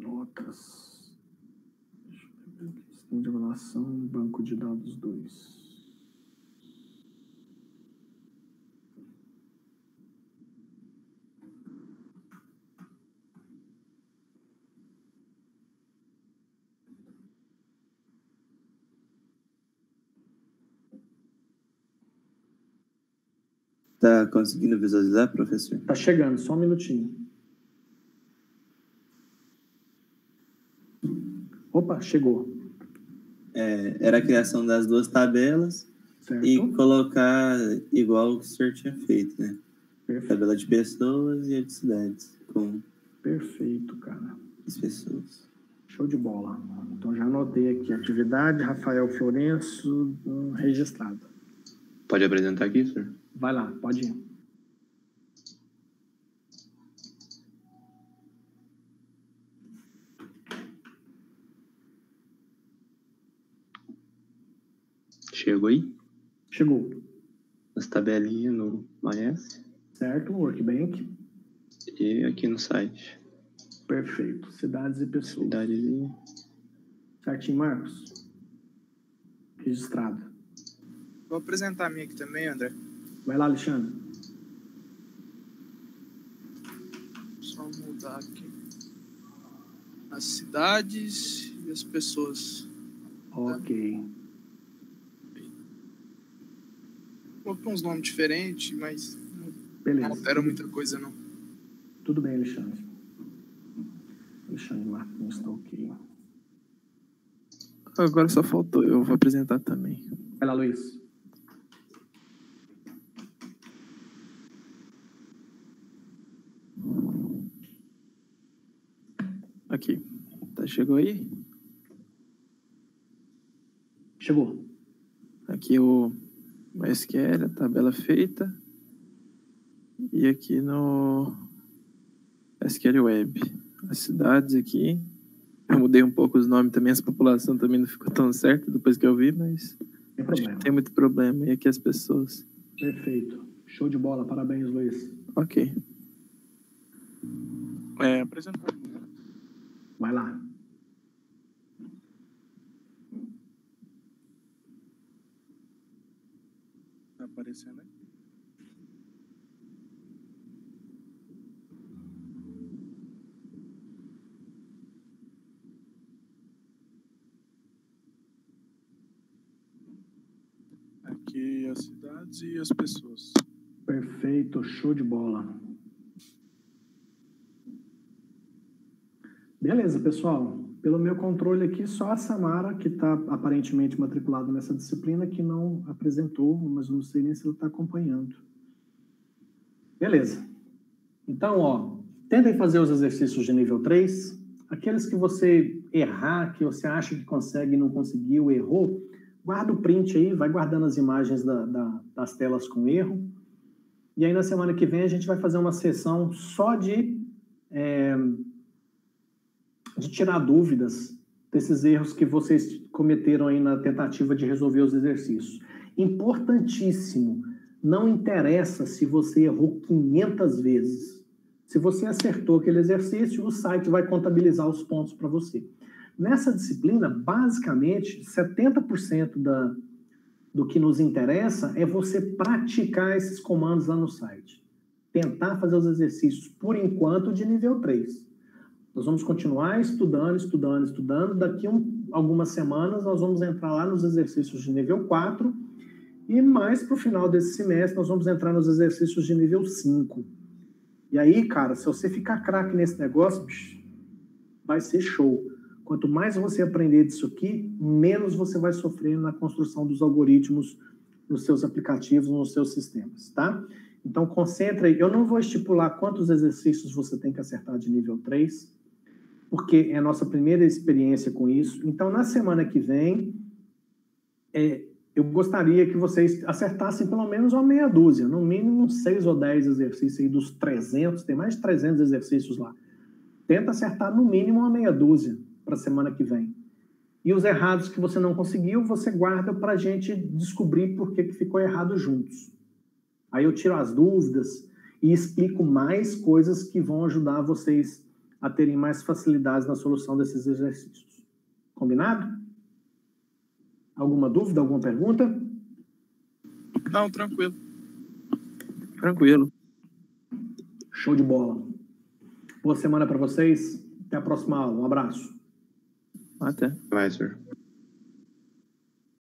Notas. Deixa eu ver aqui. Sistema de avaliação, banco de dados 2. Tá conseguindo visualizar, professor? Tá chegando, só um minutinho. Opa, chegou. Era a criação das duas tabelas, Certo. e colocar igual o que o senhor tinha feito, né? Perfeito. Tabela de pessoas e a de cidades, com Perfeito, cara. as pessoas. Show de bola. Então já anotei aqui. Atividade, Rafael Florenço, registrado. Pode apresentar aqui, senhor? Vai lá, pode ir. Chegou aí? Chegou. As tabelinhas no MyS Certo, Workbank. e aqui no site. Perfeito. Cidades e pessoas. Cidadezinha. Certinho, Marcos? Registrado. Vou apresentar a minha aqui também, André. Vai lá, Alexandre. Vamos mudar aqui. As cidades e as pessoas. Ok. Coloquei uns nomes diferentes, mas não Beleza. altera muita coisa, não. Tudo bem, Alexandre. Alexandre Martins está ok. Agora só faltou, eu vou apresentar também. Vai lá, Luiz. Aqui. Tá, chegou aí? Chegou. Aqui o SQL, a tabela feita. E aqui no SQL Web. As cidades aqui. Eu mudei um pouco os nomes também, as populações também não ficou tão certo depois que eu vi, mas Tem acho que problema. não tem muito problema. E aqui as pessoas. Perfeito. Show de bola. Parabéns, Luiz. Ok. Apresentar. Vai lá. Tá aparecendo aí? Aqui as cidades e as pessoas. Perfeito. Show de bola. Beleza, pessoal. Pelo meu controle aqui, só a Samara, que está aparentemente matriculada nessa disciplina, que não apresentou, mas não sei nem se ela está acompanhando. Beleza. Então, ó, tentem fazer os exercícios de nível 3. Aqueles que você errar, que você acha que consegue e não conseguiu, errou, guarda o print aí, vai guardando as imagens das telas com erro. E aí, na semana que vem, a gente vai fazer uma sessão só de tirar dúvidas desses erros que vocês cometeram aí na tentativa de resolver os exercícios. Importantíssimo, não interessa se você errou 500 vezes. Se você acertou aquele exercício, o site vai contabilizar os pontos para você. Nessa disciplina, basicamente, 70% do que nos interessa é você praticar esses comandos lá no site. Tentar fazer os exercícios, por enquanto, de nível 3. Nós vamos continuar estudando. Daqui algumas semanas, nós vamos entrar lá nos exercícios de nível 4 e mais para o final desse semestre, nós vamos entrar nos exercícios de nível 5. E aí, cara, se você ficar craque nesse negócio, bicho, vai ser show. Quanto mais você aprender disso aqui, menos você vai sofrer na construção dos algoritmos nos seus aplicativos, nos seus sistemas, tá? Então, concentra aí. Eu não vou estipular quantos exercícios você tem que acertar de nível 3, porque é a nossa primeira experiência com isso. Então, na semana que vem, eu gostaria que vocês acertassem pelo menos uma meia dúzia, no mínimo uns 6 ou 10 exercícios aí dos 300, tem mais de 300 exercícios lá. Tenta acertar no mínimo uma meia dúzia para a semana que vem. E os errados que você não conseguiu, você guarda para a gente descobrir por que ficou errado juntos. Aí eu tiro as dúvidas e explico mais coisas que vão ajudar vocês a terem mais facilidades na solução desses exercícios. Combinado? Alguma dúvida, alguma pergunta? Não, tranquilo. Tranquilo. Show de bola. Boa semana para vocês. Até a próxima aula. Um abraço. Até. Vai, senhor.